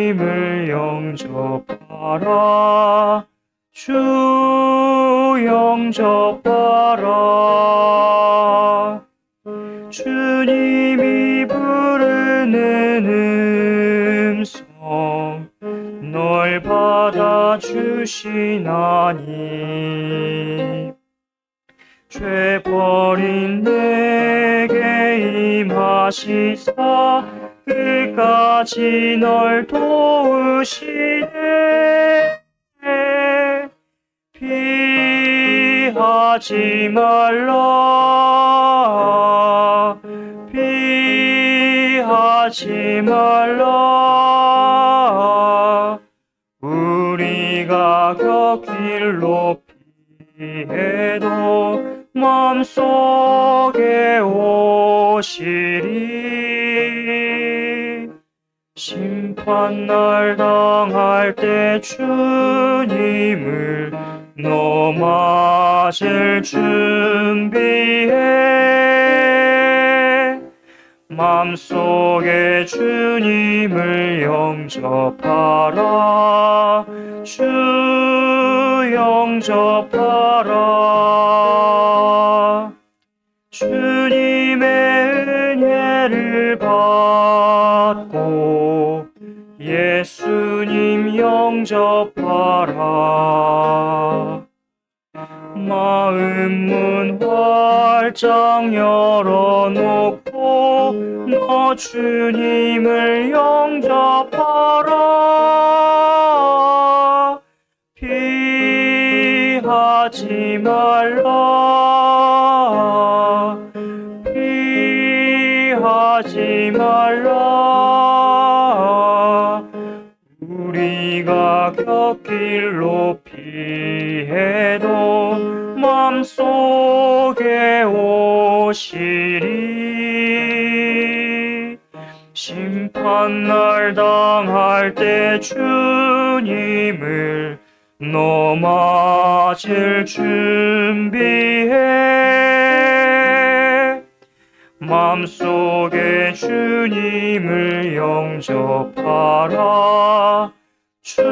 주님을 영접하라. 주 영접하라. 주님이 부르는 음성 널 받아주시나니 죄 버린 내게 임하시사 끝까지 널 도우시네. 피하지 말라. 피하지 말라. 우리가 곁길로 피해도 마음속에 오시리. 심판날 당할 때 주님을 너 맞을 준비해. 맘속에 주님을 영접하라. 주 영접하라. 주님의 은혜를 받고 예수님 영접하라. 마음 문 활짝 열어놓고 너 주님을 영접하라. 피하지 말라. 피하지 말라. 우리가 곁길로 피해도 맘속에 오시리. 심판날 당할 때 주님을 너 맞을 준비해. 맘속에 주님을 영접하라. 주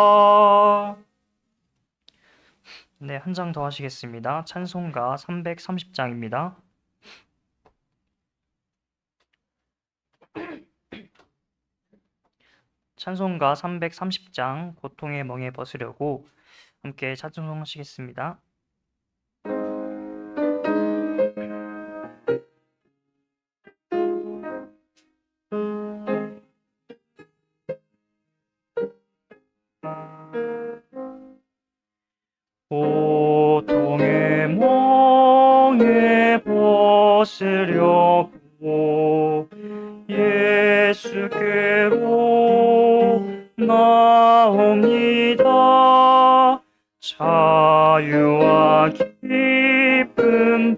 영접하라. 네, 한 장 더 하시겠습니다. 찬송가 330장입니다. 찬송가 330장 고통의 멍에 벗으려고 함께 찬송하시겠습니다. 고통의 멍에 벗으려고 예수께로 나옵니다. 자유와 기쁨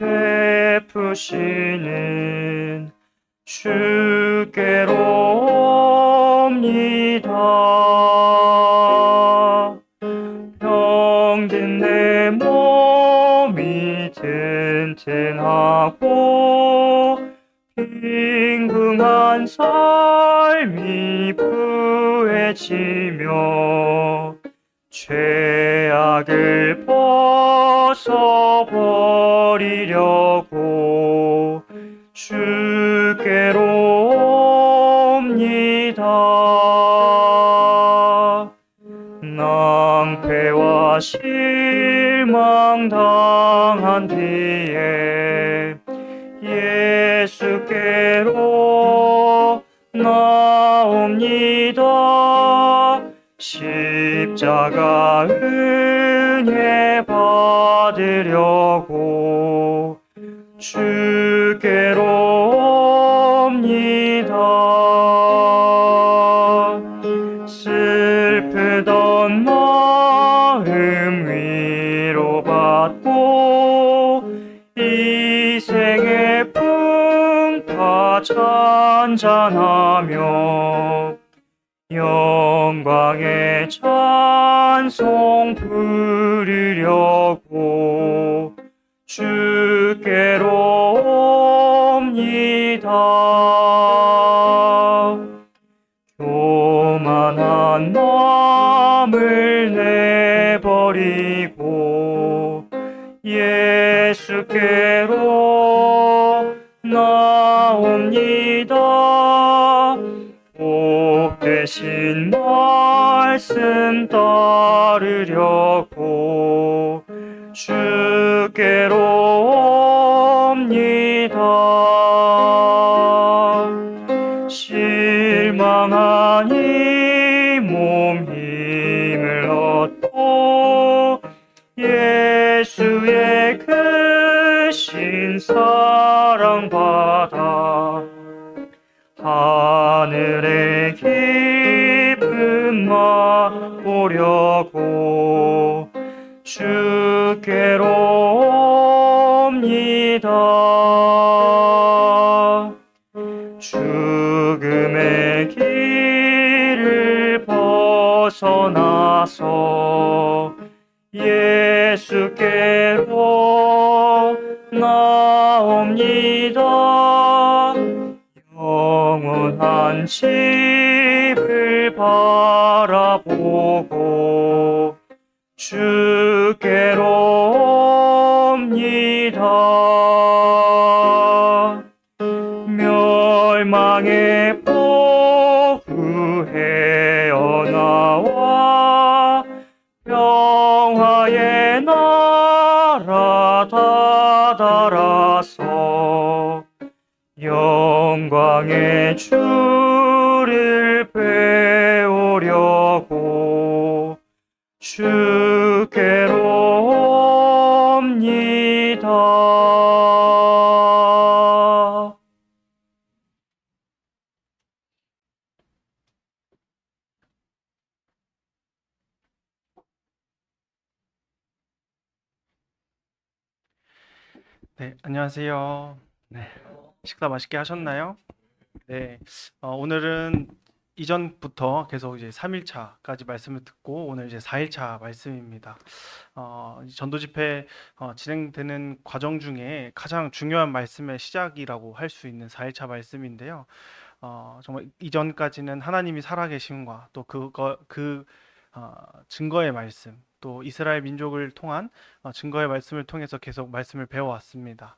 베푸시는 주께로 옵니다. 병든 내 몸이 튼튼하고 빈궁한 삶이 부해지며 죄악을 벗어버리려고 주께로 옵니다. 낭패와 실망 당한 뒤에 예수께로 나옵니다. 십자가 은혜 받으려고 주께로 옵니다. 슬프던 마음 위로받고 이 생의 풍파 잔잔하며 영광의 찬송 부르려고 주께로 옵니다. 교만한 마음을 내버리고 예수께로 나옵니다. 복 되신 말씀 따르려고 주께로 옵니다. 실망한 이 몸 힘을 얻고 예수의 크신 사랑 받아 하늘의 기쁨 맛보려고 주께로 옵니다. 죽음의 길을 벗어나서 예수께로 나옵니다. 영원한 집을 바라보고 주께로 옵니다. 멸망의 포구 헤어나와 평화의 나라 다다라서 영광의 주를 배우려고 주께로 옵니다. 네, 안녕하세요. 네, 식사 맛있게 하셨나요? 네, 오늘은 이전부터 계속 이제 3일차까지 말씀을 듣고 오늘 이제 4일차 말씀입니다. 전도 집회 진행되는 과정 중에 가장 중요한 말씀의 시작이라고 할 수 있는 4일차 말씀인데요. 정말 이전까지는 하나님이 살아계심과 또 증거의 말씀, 또 이스라엘 민족을 통한 증거의 말씀을 통해서 계속 말씀을 배워왔습니다.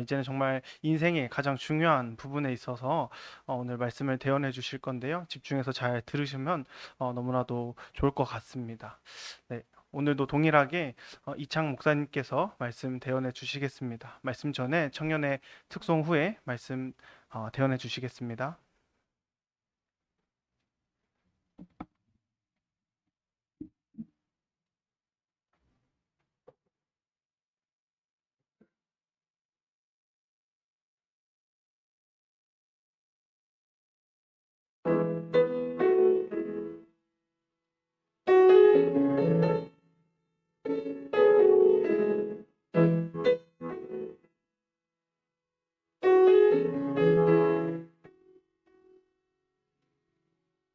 이제는 정말 인생의 가장 중요한 부분에 있어서 오늘 말씀을 대언해 주실 건데요. 집중해서 잘 들으시면 너무나도 좋을 것 같습니다. 네, 오늘도 동일하게 이창 목사님께서 말씀 대언해 주시겠습니다. 말씀 전에 청년의 특송 후에 말씀 대언해 주시겠습니다.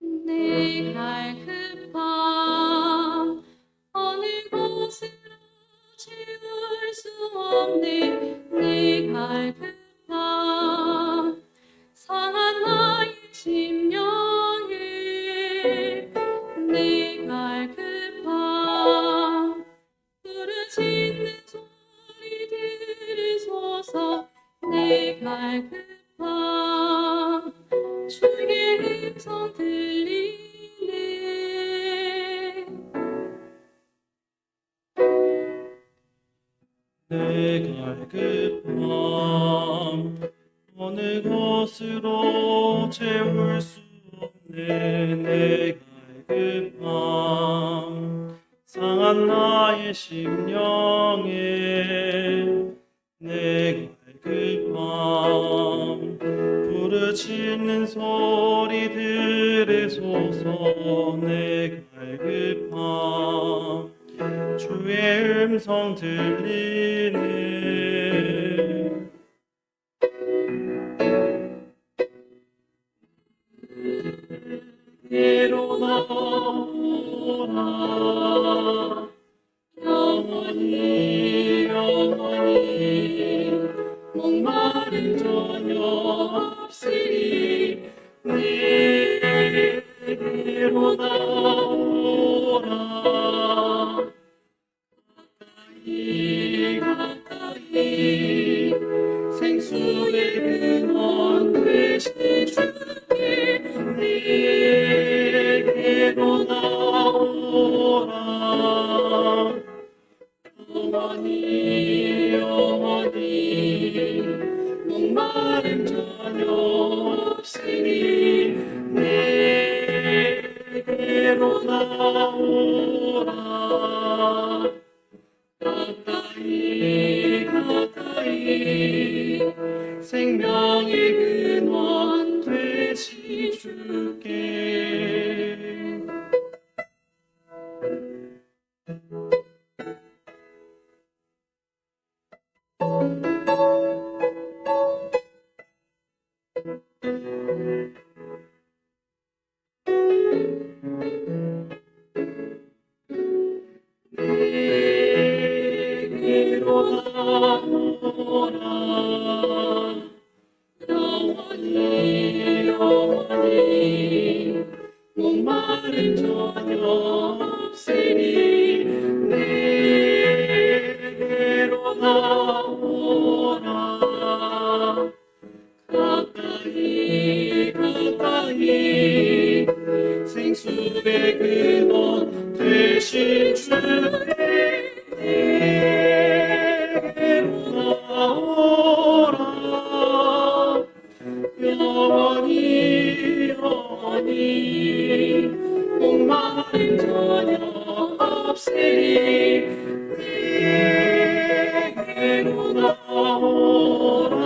내 갈 급함 어느 곳으로 채울 수 없네. 내 갈 급함 상한 나의 심령에 내 갈 급함 부르짖는 소리 들으소서. 내 갈 급함 주의 음성 들리네. 내 갈 급함 어느 곳으로 채울 수 없네. 내 갈 급함 상한 나의 심령에 내 갈 급함 부르짖는 소리 들으소서. 내 갈 급함 주의 음성 들리네. 내게로 나오라. 영원히 영원히 목마른 저녁 없으리 내게로 나오라 가까이 생수의 근원 되신 주께 내게로 나오라 영원히 목마름 전혀 없으니 내게로 나오라 가까이 생명의 근원 되신 주께 내게로 나오라 영원히 목마름 전혀 없으니 내게로 나오라 가까이 생수의 근원 되신 주께 내게로 나오라 영원히 목마름 전혀 없으니 내게로 나오라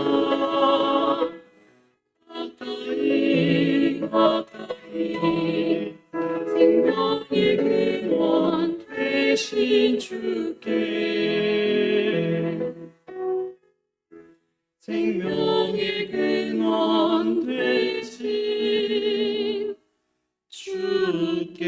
가까이 생명의 근원 되신 주께 생명의 근원 되신 주께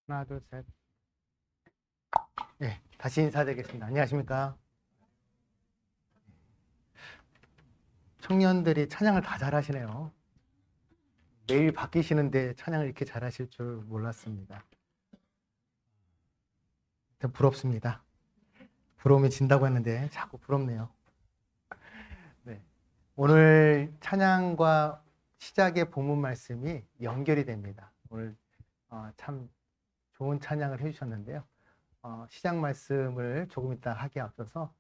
하나, 둘, 셋. 네, 다시 인사드리겠습니다. 안녕하십니까? 청년들이 찬양을 다 잘하시네요. 매일 바뀌시는데 찬양을 이렇게 잘하실 줄 몰랐습니다. 부럽습니다. 부러움이 진다고 했는데 자꾸 부럽네요. 네, 오늘 찬양과 시작의 본문 말씀이 연결이 됩니다. 오늘 참 좋은 찬양을 해주셨는데요. 시작 말씀을 조금 이따 하기에 앞서서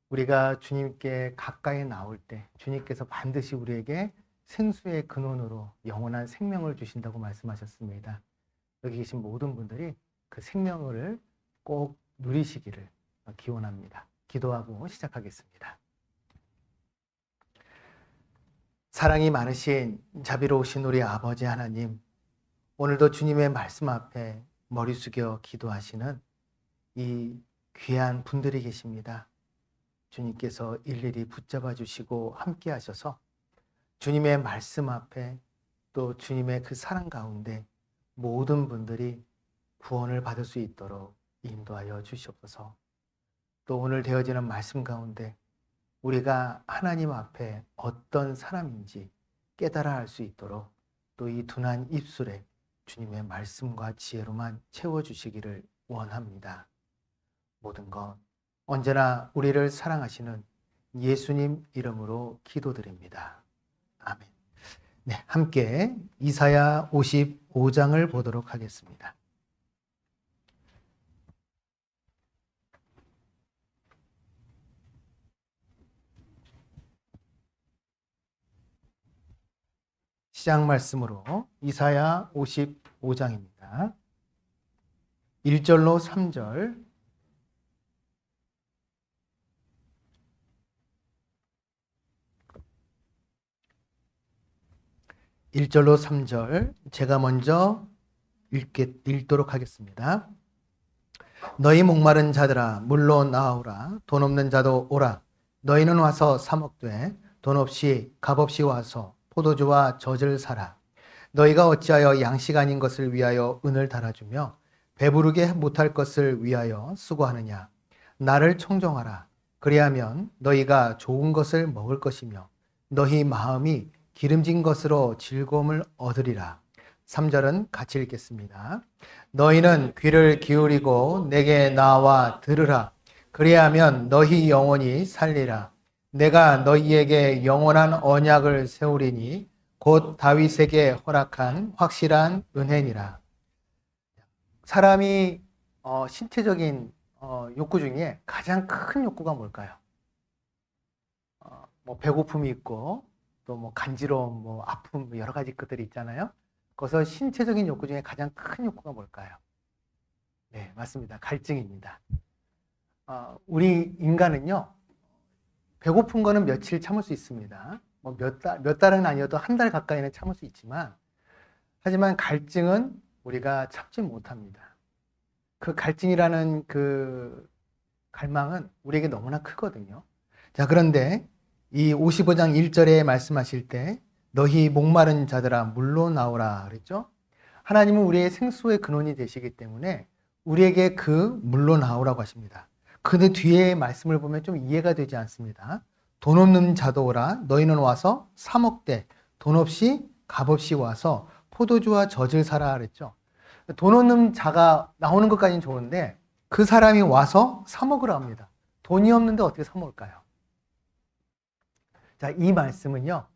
우리가 주님께 가까이 나올 때 주님께서 반드시 우리에게 생수의 근원으로 영원한 생명을 주신다고 말씀하셨습니다. 여기 계신 모든 분들이 그 생명을 꼭 누리시기를 기원합니다. 기도하고 시작하겠습니다. 사랑이 많으신 자비로우신 우리 아버지 하나님, 오늘도 주님의 말씀 앞에 머리 숙여 기도하시는 이 귀한 분들이 계십니다. 주님께서 일일이 붙잡아 주시고 함께 하셔서 주님의 말씀 앞에 또 주님의 그 사랑 가운데 모든 분들이 구원을 받을 수 있도록 인도하여 주시옵소서. 또 오늘 되어지는 말씀 가운데 우리가 하나님 앞에 어떤 사람인지 깨달아 알 수 있도록 또 이 둔한 입술에 주님의 말씀과 지혜로만 채워주시기를 원합니다. 모든 것 언제나 우리를 사랑하시는 예수님 이름으로 기도드립니다. 아멘. 네, 함께 이사야 55장을 보도록 하겠습니다. 시작 말씀으로 이사야 55장입니다. 1절로 3절. (1절로 3절) 제가 먼저 읽도록 하겠습니다. 너희 목마른 자들아 물로 나오라. 돈 없는 자도 오라. 너희는 와서 사 먹되 돈 없이 값없이 와서 포도주와 젖을 사라. 너희가 어찌하여 양식 아닌 것을 위하여 은을 달아주며 배부르게 못할 것을 위하여 수고하느냐. 나를 청정하라. 그리하면 너희가 좋은 것을 먹을 것이며 너희 마음이 기름진 것으로 즐거움을 얻으리라. 3절은 같이 읽겠습니다. 너희는 귀를 기울이고 내게 나와 들으라. 그리하면 너희 영혼이 살리라. 내가 너희에게 영원한 언약을 세우리니 곧 다윗에게 허락한 확실한 은혜니라. 사람이 신체적인 욕구 중에 가장 큰 욕구가 뭘까요? 뭐 배고픔이 있고 또 뭐 간지러움, 뭐 아픔, 여러 가지 것들이 있잖아요. 그래서 신체적인 욕구 중에 가장 큰 욕구가 뭘까요? 네, 맞습니다. 갈증입니다. 우리 인간은요, 배고픈 거는 며칠 참을 수 있습니다. 뭐 몇 달은 아니어도 한 달 가까이는 참을 수 있지만, 하지만 갈증은 우리가 참지 못합니다. 그 갈증이라는 그 갈망은 우리에게 너무나 크거든요. 자, 그런데 이 55장 1절에 말씀하실 때 너희 목마른 자들아 물로 나오라 그랬죠? 하나님은 우리의 생수의 근원이 되시기 때문에 우리에게 그 물로 나오라고 하십니다. 그 뒤에 말씀을 보면 좀 이해가 되지 않습니다. 돈 없는 자도 오라. 너희는 와서 사 먹되 돈 없이 값없이 와서 포도주와 젖을 사라 그랬죠? 돈 없는 자가 나오는 것까지는 좋은데 그 사람이 와서 사 먹으라 합니다. 돈이 없는데 어떻게 사 먹을까요? 자, 이 말씀은요,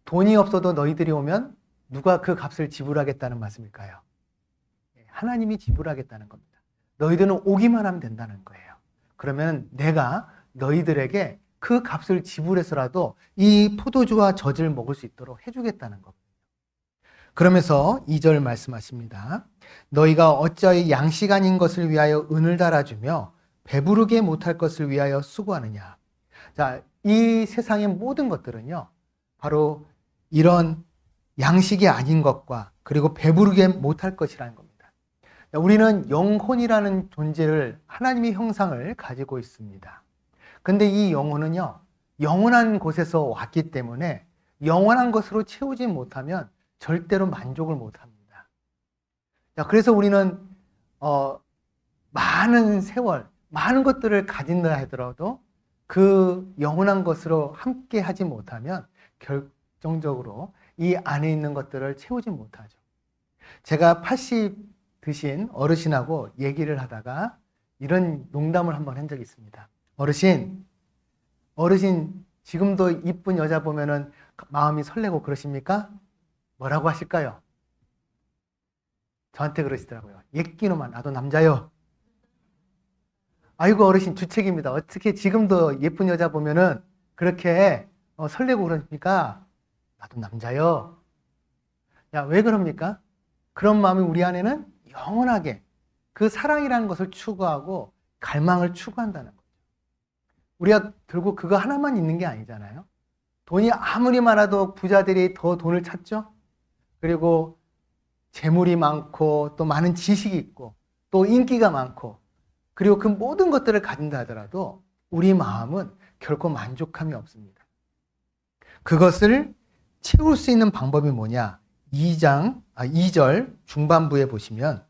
돈이 없어도 너희들이 오면 누가 그 값을 지불하겠다는 말씀일까요? 하나님이 지불하겠다는 겁니다. 너희들은 오기만 하면 된다는 거예요. 그러면 내가 너희들에게 그 값을 지불해서라도 이 포도주와 젖을 먹을 수 있도록 해주겠다는 겁니다. 그러면서 2절 말씀하십니다. 너희가 어찌하여 양식 아닌 것을 위하여 은을 달아주며 배부르게 못할 것을 위하여 수고하느냐. 자, 이 세상의 모든 것들은요, 바로 이런 양식이 아닌 것과 그리고 배부르게 못할 것이라는 겁니다. 우리는 영혼이라는 존재를, 하나님의 형상을 가지고 있습니다. 근데 이 영혼은요, 영원한 곳에서 왔기 때문에 영원한 것으로 채우지 못하면 절대로 만족을 못합니다. 자, 그래서 우리는 많은 세월, 많은 것들을 가진다 하더라도 그 영원한 것으로 함께 하지 못하면 결정적으로 이 안에 있는 것들을 채우지 못하죠. 제가 80 드신 어르신하고 얘기를 하다가 이런 농담을 한번 한 적이 있습니다. 어르신 지금도 이쁜 여자 보면은 마음이 설레고 그러십니까? 뭐라고 하실까요? 저한테 그러시더라고요. 예끼노만 나도 남자요. 아이고 어르신 주책입니다. 어떻게 지금도 예쁜 여자 보면은 그렇게 설레고 그러십니까? 나도 남자요. 야, 왜 그럽니까? 그런 마음이 우리 안에는 영원하게 그 사랑이라는 것을 추구하고 갈망을 추구한다는 거죠. 우리가 결국 그거 하나만 있는 게 아니잖아요. 돈이 아무리 많아도 부자들이 더 돈을 찾죠. 그리고 재물이 많고 또 많은 지식이 있고 또 인기가 많고 그리고 그 모든 것들을 가진다 하더라도 우리 마음은 결코 만족함이 없습니다. 그것을 채울 수 있는 방법이 뭐냐? 2절 중반부에 보시면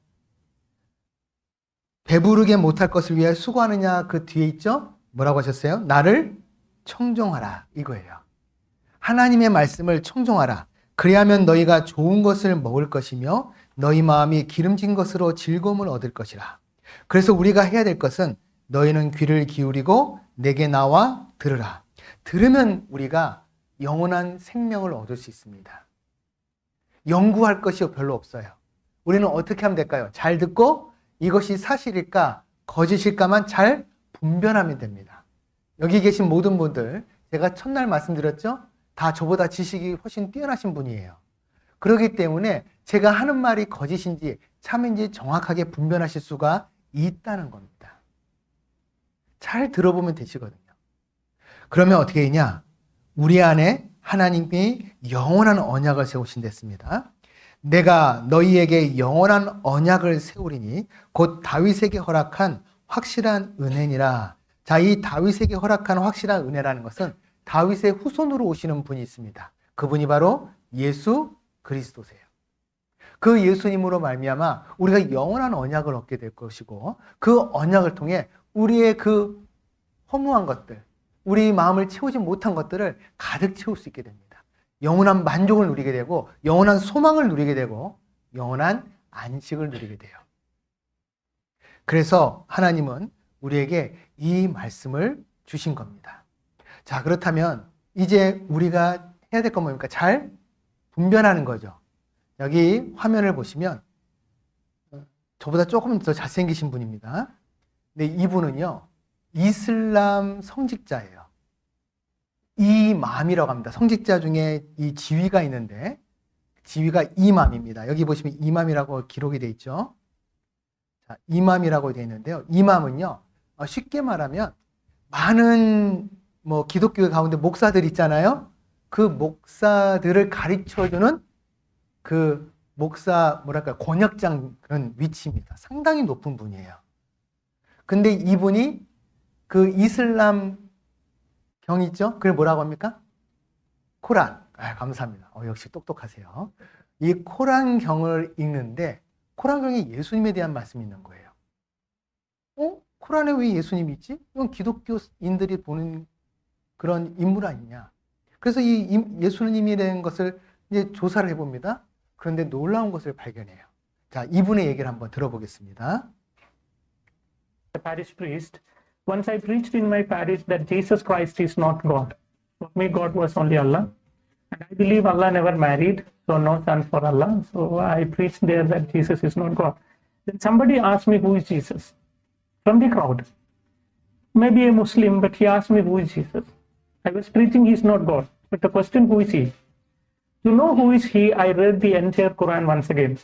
배부르게 못할 것을 위해 수고하느냐 그 뒤에 있죠? 뭐라고 하셨어요? 나를 청종하라 이거예요. 하나님의 말씀을 청종하라. 그리하면 너희가 좋은 것을 먹을 것이며 너희 마음이 기름진 것으로 즐거움을 얻을 것이라. 그래서 우리가 해야 될 것은 너희는 귀를 기울이고 내게 나와 들으라. 들으면 우리가 영원한 생명을 얻을 수 있습니다. 연구할 것이 별로 없어요. 우리는 어떻게 하면 될까요? 잘 듣고 이것이 사실일까 거짓일까만 잘 분별하면 됩니다. 여기 계신 모든 분들 제가 첫날 말씀드렸죠? 다 저보다 지식이 훨씬 뛰어나신 분이에요. 그렇기 때문에 제가 하는 말이 거짓인지 참인지 정확하게 분별하실 수가 있다는 겁니다. 잘 들어보면 되시거든요. 그러면 어떻게 되냐? 우리 안에 하나님이 영원한 언약을 세우신댔습니다. 내가 너희에게 영원한 언약을 세우리니 곧 다윗에게 허락한 확실한 은혜니라. 자, 이 다윗에게 허락한 확실한 은혜라는 것은 다윗의 후손으로 오시는 분이 있습니다. 그분이 바로 예수 그리스도세요. 그 예수님으로 말미암아 우리가 영원한 언약을 얻게 될 것이고 그 언약을 통해 우리의 그 허무한 것들, 우리 마음을 채우지 못한 것들을 가득 채울 수 있게 됩니다. 영원한 만족을 누리게 되고 영원한 소망을 누리게 되고 영원한 안식을 누리게 돼요. 그래서 하나님은 우리에게 이 말씀을 주신 겁니다. 자, 그렇다면 이제 우리가 해야 될 건 뭡니까? 잘 분별하는 거죠. 여기 화면을 보시면 저보다 조금 더 잘생기신 분입니다. 근데 이분은요, 이슬람 성직자예요. 이맘이라고 합니다. 성직자 중에 이 지위가 있는데 지위가 이맘입니다. 여기 보시면 이맘이라고 기록이 되어 있죠. 자, 이맘이라고 되어 있는데요. 이맘은요, 쉽게 말하면 많은 기독교 가운데 목사들 있잖아요. 그 목사들을 가르쳐주는 그 목사 권역장 그런 위치입니다. 상당히 높은 분이에요. 근데 이분이 그 이슬람 경 있죠? 그걸 뭐라고 합니까? 코란. 감사합니다. 역시 똑똑하세요. 이 코란 경을 읽는데 코란 경에 예수님에 대한 말씀이 있는 거예요. 코란에 왜 예수님이 있지? 이건 기독교인들이 보는 그런 인물 아니냐. 그래서 이 예수님에 대한 것을 이제 조사를 해봅니다. 그런데 놀라운 것을 발견해요. 자, 이분의 얘기를 한번 들어보겠습니다. The parish priest, once I preached in my parish that Jesus Christ is not God. For me, God was only Allah. And I believe Allah never married, so no son for Allah. So I preached there that Jesus is not God. Then somebody asked me, who is Jesus? From the crowd. Maybe a Muslim, but he asked me, who is Jesus? I was preaching, he is not God. But the question, who is he? To know who is he, I read the entire Quran once again.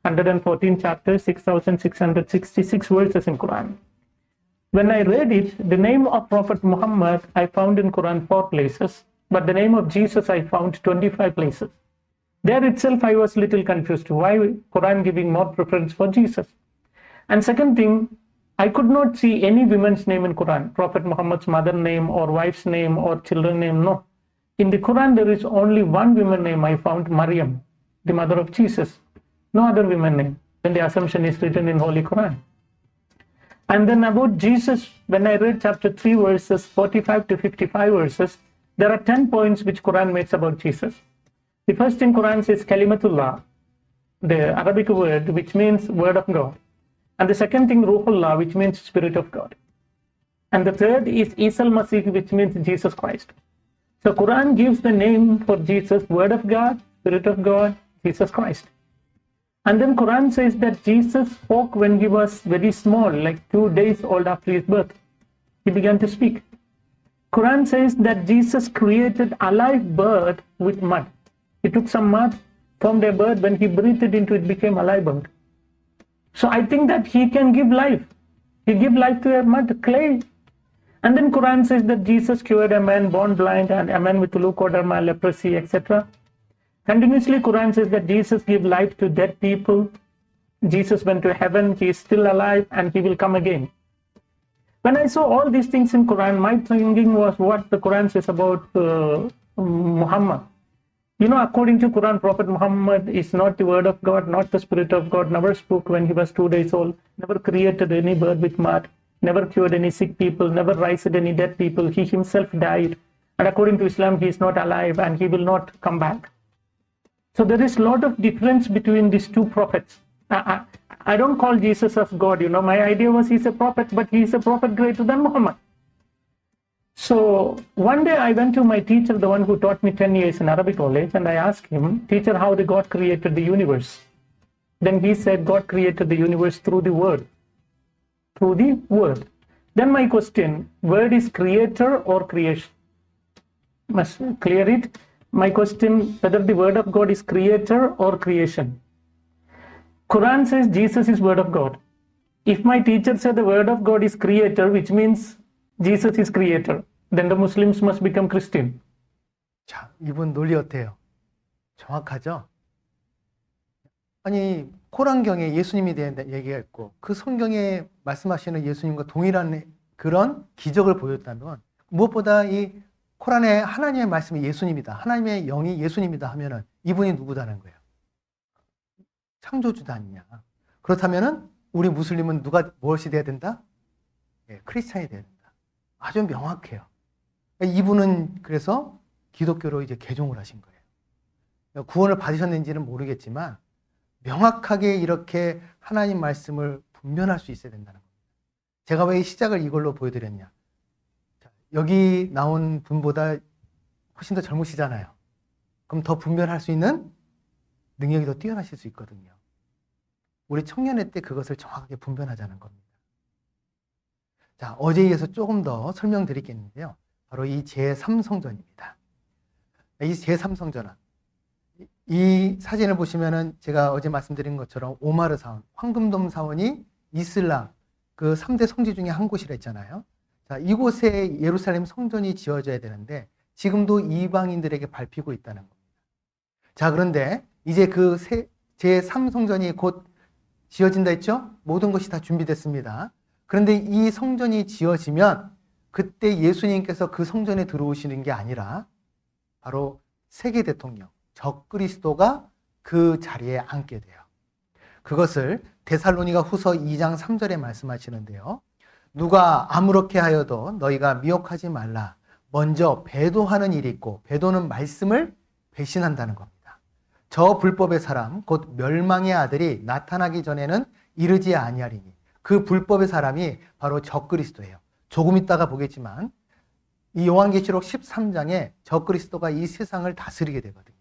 114 chapters, 6,666 verses in Quran. When I read it, the name of Prophet Muhammad I found in Quran 4 places, but the name of Jesus I found 25 places. There itself I was little confused. Why Quran giving more preference for Jesus? And second thing, I could not see any woman's name in Quran, Prophet Muhammad's mother name or wife's name or children name, no. In the Quran there is only one woman name I found, Maryam, the mother of Jesus. No other woman name, when the assumption is written in Holy Quran. And then about Jesus, when I read chapter 3 verses 45 to 55 verses, there are 10 points which Quran makes about Jesus. The first in Quran says Kalimatullah, the Arabic word which means word of God. And the second thing Ruhullah, which means spirit of God. And the third is Isa al-Masih, which means Jesus Christ. So Quran gives the name for Jesus, word of God, spirit of God, Jesus Christ. And then Quran says that Jesus spoke when he was very small, like 2 days old after his birth. He began to speak. Quran says that Jesus created a live bird with mud. He took some mud, formed a bird, when he breathed it into it became a live bird. So I think that he can give life. He gave life to a mud, clay. And then Quran says that Jesus cured a man born blind and a man with leukoderma, leprosy, etc. Continuously, Quran says that Jesus gave life to dead people. Jesus went to heaven, he is still alive, and he will come again. When I saw all these things in Quran, my thinking was what the Quran says about Muhammad. You know, according to Quran, Prophet Muhammad is not the word of God, not the spirit of God, never spoke when he was 2 days old, never created any bird with mud, never cured any sick people, never raised any dead people. He himself died. And according to Islam, he is not alive and he will not come back. So there is a lot of difference between these two prophets. I don't call Jesus as God, you know. My idea was he's a prophet, but he's a prophet greater than Muhammad. So one day I went to my teacher, the one who taught me 10 years in Arabic college, and I asked him, teacher, how did God created the universe? Then he said, God created the universe through the word. Through the word. Then my question, word is creator or creation? Must clear it. my question whether the word of God is creator or creation. Quran says Jesus is word of God. If my teacher said the word of God is creator, which means Jesus is creator, then the Muslims must become Christian. 자, 이분 논리 어때요? 정확하죠? 아니, 코란경에 예수님에 대한 얘기가 있고 그 성경에 말씀하시는 예수님과 동일한 그런 기적을 보였다면 무엇보다 이 코란에 하나님의 말씀이 예수님이다. 하나님의 영이 예수님이다 하면은 이분이 누구다는 거예요? 창조주다 아니냐. 그렇다면은 우리 무슬림은 누가 무엇이 돼야 된다? 예, 크리스찬이 돼야 된다. 아주 명확해요. 이분은 그래서 기독교로 이제 개종을 하신 거예요. 구원을 받으셨는지는 모르겠지만 명확하게 이렇게 하나님 말씀을 분별할 수 있어야 된다는 겁니다. 제가 왜 시작을 이걸로 보여드렸냐. 자, 여기 나온 분보다 훨씬 더 젊으시잖아요. 그럼 더 분별할 수 있는 능력이 더 뛰어나실 수 있거든요. 우리 청년회 때 그것을 정확하게 분별하자는 겁니다. 자, 어제에 이어서 조금 더 설명드리겠는데요. 바로 이 제3성전입니다. 이 제3성전은 이 사진을 보시면은 제가 어제 말씀드린 것처럼 오마르 사원, 황금돔 사원이 이슬람 그 3대 성지 중에 한 곳이라 했잖아요. 자, 이곳에 예루살렘 성전이 지어져야 되는데 지금도 이방인들에게 밟히고 있다는 겁니다. 자, 그런데 이제 그 제3성전이 곧 지어진다 했죠? 모든 것이 다 준비됐습니다. 그런데 이 성전이 지어지면 그때 예수님께서 그 성전에 들어오시는 게 아니라 바로 세계 대통령 적그리스도가 그 자리에 앉게 돼요. 그것을 데살로니가 후서 2장 3절에 말씀하시는데요. 누가 아무렇게 하여도 너희가 미혹하지 말라. 먼저 배도하는 일이 있고 배도는 말씀을 배신한다는 겁니다. 저 불법의 사람 곧 멸망의 아들이 나타나기 전에는 이르지 아니하리니 그 불법의 사람이 바로 적그리스도예요. 조금 있다가 보겠지만 이 요한계시록 13장에 적그리스도가 이 세상을 다스리게 되거든요.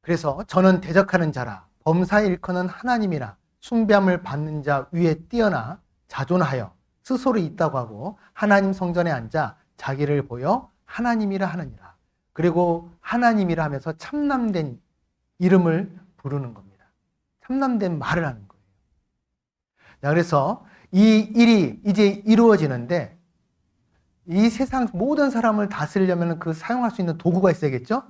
그래서 저는 대적하는 자라 범사 일컫는 하나님이나 숭배함을 받는 자 위에 뛰어나 자존하여 스스로 있다고 하고 하나님 성전에 앉아 자기를 보여 하나님이라 하느니라. 그리고 하나님이라 하면서 참남된 이름을 부르는 겁니다. 참남된 말을 하는 거예요. 자, 그래서 이 일이 이제 이루어지는데 이 세상 모든 사람을 다스리려면 그 사용할 수 있는 도구가 있어야겠죠?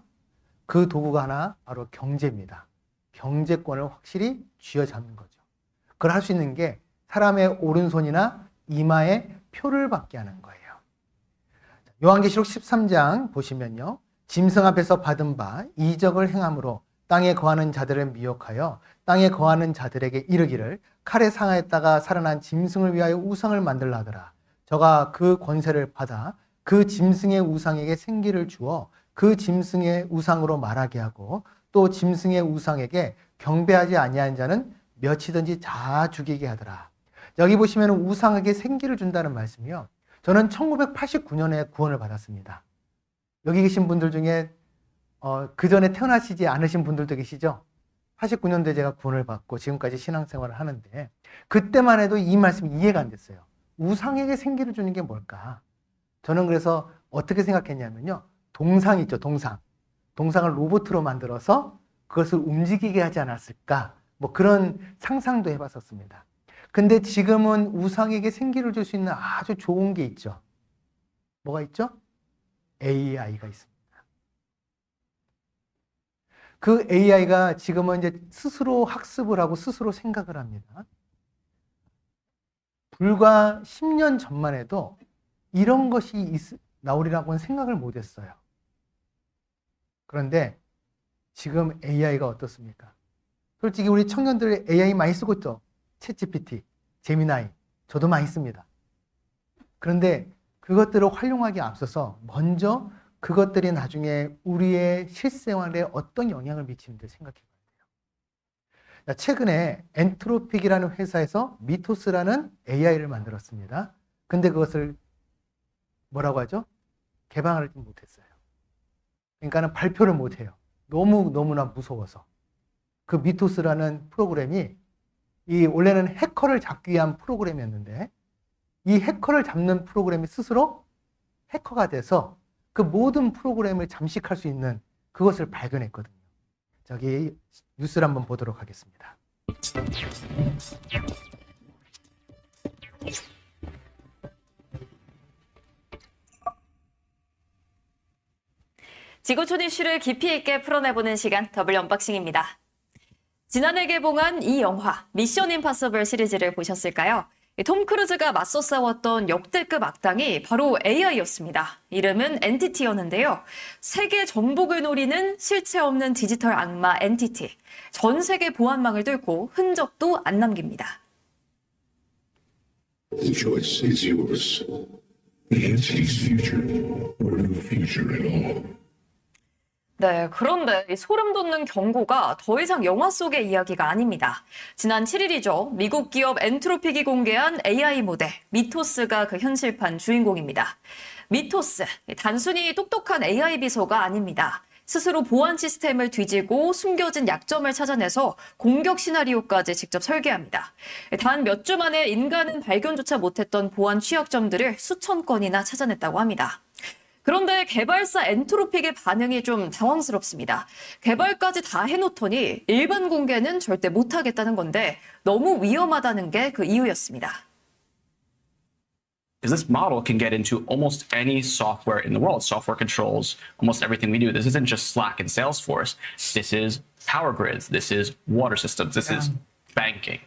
그 도구가 하나 바로 경제입니다. 경제권을 확실히 쥐어잡는 거죠. 그걸 할 수 있는 게 사람의 오른손이나 이마에 표를 받게 하는 거예요. 요한계시록 13장 보시면요. 짐승 앞에서 받은 바 이적을 행함으로 땅에 거하는 자들을 미혹하여 땅에 거하는 자들에게 이르기를 칼에 상하였다가 살아난 짐승을 위하여 우상을 만들라 하더라. 저가 그 권세를 받아 그 짐승의 우상에게 생기를 주어 그 짐승의 우상으로 말하게 하고 또 짐승의 우상에게 경배하지 아니한 자는 몇이든지 다 죽이게 하더라. 여기 보시면 우상에게 생기를 준다는 말씀이요. 저는 1989년에 구원을 받았습니다. 여기 계신 분들 중에 그 전에 태어나시지 않으신 분들도 계시죠? 89년도에 제가 구원을 받고 지금까지 신앙생활을 하는데 그때만 해도 이 말씀이 이해가 안 됐어요. 우상에게 생기를 주는 게 뭘까? 저는 그래서 어떻게 생각했냐면요. 동상 있죠, 동상. 동상을 로봇으로 만들어서 그것을 움직이게 하지 않았을까? 뭐 그런 상상도 해봤었습니다. 근데 지금은 우상에게 생기를 줄 수 있는 아주 좋은 게 있죠. 뭐가 있죠? AI가 있습니다. 그 AI가 지금은 이제 스스로 학습을 하고 스스로 생각을 합니다. 불과 10년 전만 해도 이런 것이 나오리라고는 생각을 못했어요. 그런데 지금 AI가 어떻습니까? 솔직히 우리 청년들 AI 많이 쓰고 있죠. 챗GPT, 제미나이, 저도 많이 씁니다. 그런데 그것들을 활용하기에 앞서서 먼저 그것들이 나중에 우리의 실생활에 어떤 영향을 미치는지 생각해 봐야 돼요. 최근에 엔트로픽이라는 회사에서 미토스라는 AI를 만들었습니다. 근데 그것을 뭐라고 하죠? 개방을 못했어요. 그러니까는 발표를 못해요. 너무나 무서워서. 그 미토스라는 프로그램이 원래는 해커를 잡기 위한 프로그램이었는데 이 해커를 잡는 프로그램이 스스로 해커가 돼서 그 모든 프로그램을 잠식할 수 있는 그것을 발견했거든요. 저기 뉴스를 한번 보도록 하겠습니다. 지구촌 이슈를 깊이 있게 풀어내보는 시간 더블 언박싱입니다. 지난해 개봉한 이 영화 미션 임파서블 시리즈를 보셨을까요? 톰 크루즈가 맞서 싸웠던 역대급 악당이 바로 AI였습니다. 이름은 엔티티였는데요. 세계 정복을 노리는 실체 없는 디지털 악마 엔티티. 전 세계 보안망을 뚫고 흔적도 안 남깁니다. The choice is yours. The entity's future or no future at all. 네, 그런데 이 소름 돋는 경고가 더 이상 영화 속의 이야기가 아닙니다. 지난 7일이죠. 미국 기업 엔트로픽이 공개한 AI 모델 미토스가 그 현실판 주인공입니다. 미토스, 단순히 똑똑한 AI 비서가 아닙니다. 스스로 보안 시스템을 뒤지고 숨겨진 약점을 찾아내서 공격 시나리오까지 직접 설계합니다. 단 몇 주 만에 인간은 발견조차 못했던 보안 취약점들을 수천 건이나 찾아냈다고 합니다. 그런데 개발사 엔트로픽의 반응이 좀 당황스럽습니다. 개발까지 다 해놓더니 일반 공개는 절대 못하겠다는 건데 너무 위험하다는 게 그 이유였습니다. Because this model can get into almost any software in the world. Software controls almost everything we do. This isn't just Slack and Salesforce. This is power grids. This is water systems. This is banking.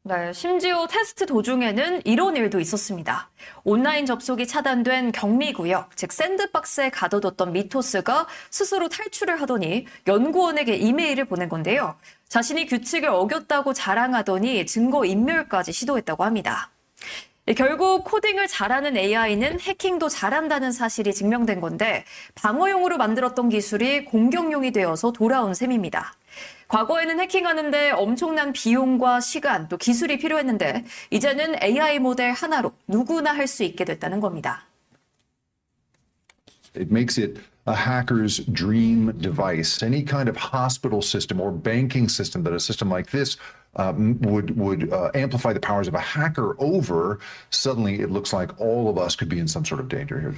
네, 심지어 테스트 도중에는 이런 일도 있었습니다. 온라인 접속이 차단된 격리구역, 즉 샌드박스에 가둬뒀던 미토스가 스스로 탈출을 하더니 연구원에게 이메일을 보낸 건데요. 자신이 규칙을 어겼다고 자랑하더니 증거인멸까지 시도했다고 합니다. 결국 코딩을 잘하는 AI는 해킹도 잘한다는 사실이 증명된 건데 방어용으로 만들었던 기술이 공격용이 되어서 돌아온 셈입니다. 과거에는 해킹하는데 엄청난 비용과 시간 또 기술이 필요했는데 이제는 AI 모델 하나로 누구나 할 수 있게 됐다는 겁니다. It makes it a hacker's dream device. Any kind of hospital system or banking system that a system like this would amplify the powers of a hacker over, suddenly it looks like all of us could be in some sort of danger here.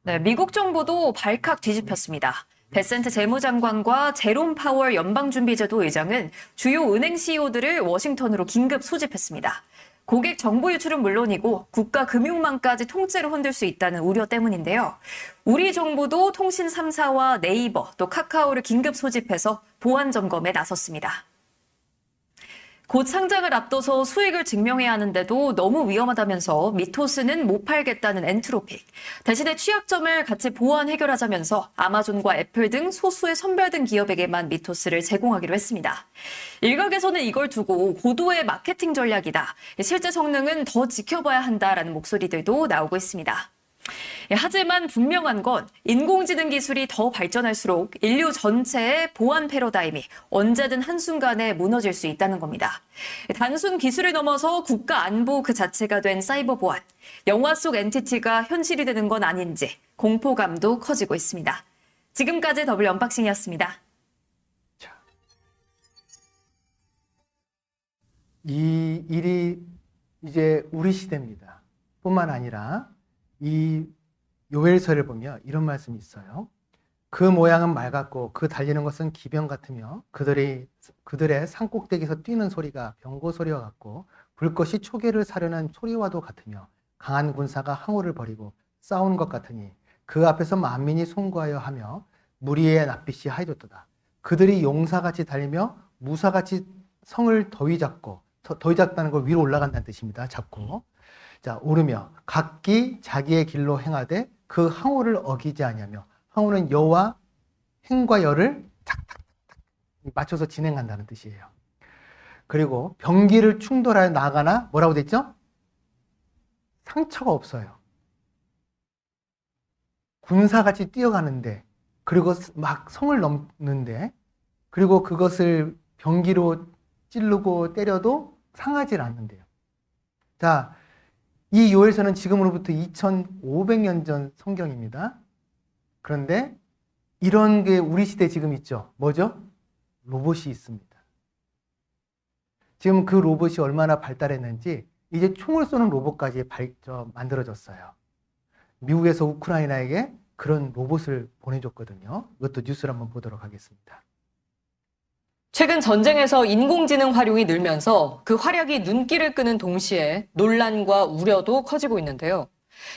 네, 미국 정부도 발칵 뒤집혔습니다. 베센트 재무장관과 제롬 파월 연방준비제도 의장은 주요 은행 CEO들을 워싱턴으로 긴급 소집했습니다. 고객 정보 유출은 물론이고 국가 금융망까지 통째로 흔들 수 있다는 우려 때문인데요. 우리 정부도 통신 3사와 네이버 또 카카오를 긴급 소집해서 보안 점검에 나섰습니다. 곧 상장을 앞둬서 수익을 증명해야 하는데도 너무 위험하다면서 미토스는 못 팔겠다는 엔트로픽. 대신에 취약점을 같이 보완 해결하자면서 아마존과 애플 등 소수의 선별된 기업에게만 미토스를 제공하기로 했습니다. 일각에서는 이걸 두고 고도의 마케팅 전략이다. 실제 성능은 더 지켜봐야 한다라는 목소리들도 나오고 있습니다. 하지만 분명한 건 인공지능 기술이 더 발전할수록 인류 전체의 보안 패러다임이 언제든 한순간에 무너질 수 있다는 겁니다. 단순 기술을 넘어서 국가 안보 그 자체가 된 사이버 보안, 영화 속 엔티티가 현실이 되는 건 아닌지 공포감도 커지고 있습니다. 지금까지 더블 언박싱이었습니다. 이 일이 이제 우리 시대입니다. 뿐만 아니라 이 요엘서를 보면 이런 말씀이 있어요. 그 모양은 말 같고 그 달리는 것은 기병 같으며 그들의 산꼭대기에서 뛰는 소리가 병고 소리와 같고 불꽃이 초계를 사려는 소리와도 같으며 강한 군사가 항우를 벌이고 싸우는 것 같으니 그 앞에서 만민이 송구하여 하며 무리의 낯빛이 하여졌도다. 그들이 용사같이 달리며 무사같이 성을 더위 잡고 더위 잡다는 걸 위로 올라간다는 뜻입니다. 잡고 자 오르며 각기 자기의 길로 행하되 그 항우를 어기지 아니하며 항우는 여와 행과 열을 탁탁탁탁 맞춰서 진행한다는 뜻이에요. 그리고 병기를 충돌하여 나가나 뭐라고 됐죠? 상처가 없어요. 군사같이 뛰어가는데 그리고 막 성을 넘는데 그리고 그것을 병기로 찌르고 때려도 상하지 않는데요. 자, 이 요엘서는 지금으로부터 2500년 전 성경입니다. 그런데 이런 게 우리 시대에 지금 있죠. 뭐죠? 로봇이 있습니다. 지금 그 로봇이 얼마나 발달했는지 이제 총을 쏘는 로봇까지 만들어졌어요. 미국에서 우크라이나에게 그런 로봇을 보내줬거든요. 이것도 뉴스를 한번 보도록 하겠습니다. 최근 전쟁에서 인공지능 활용이 늘면서 그 활약이 눈길을 끄는 동시에 논란과 우려도 커지고 있는데요.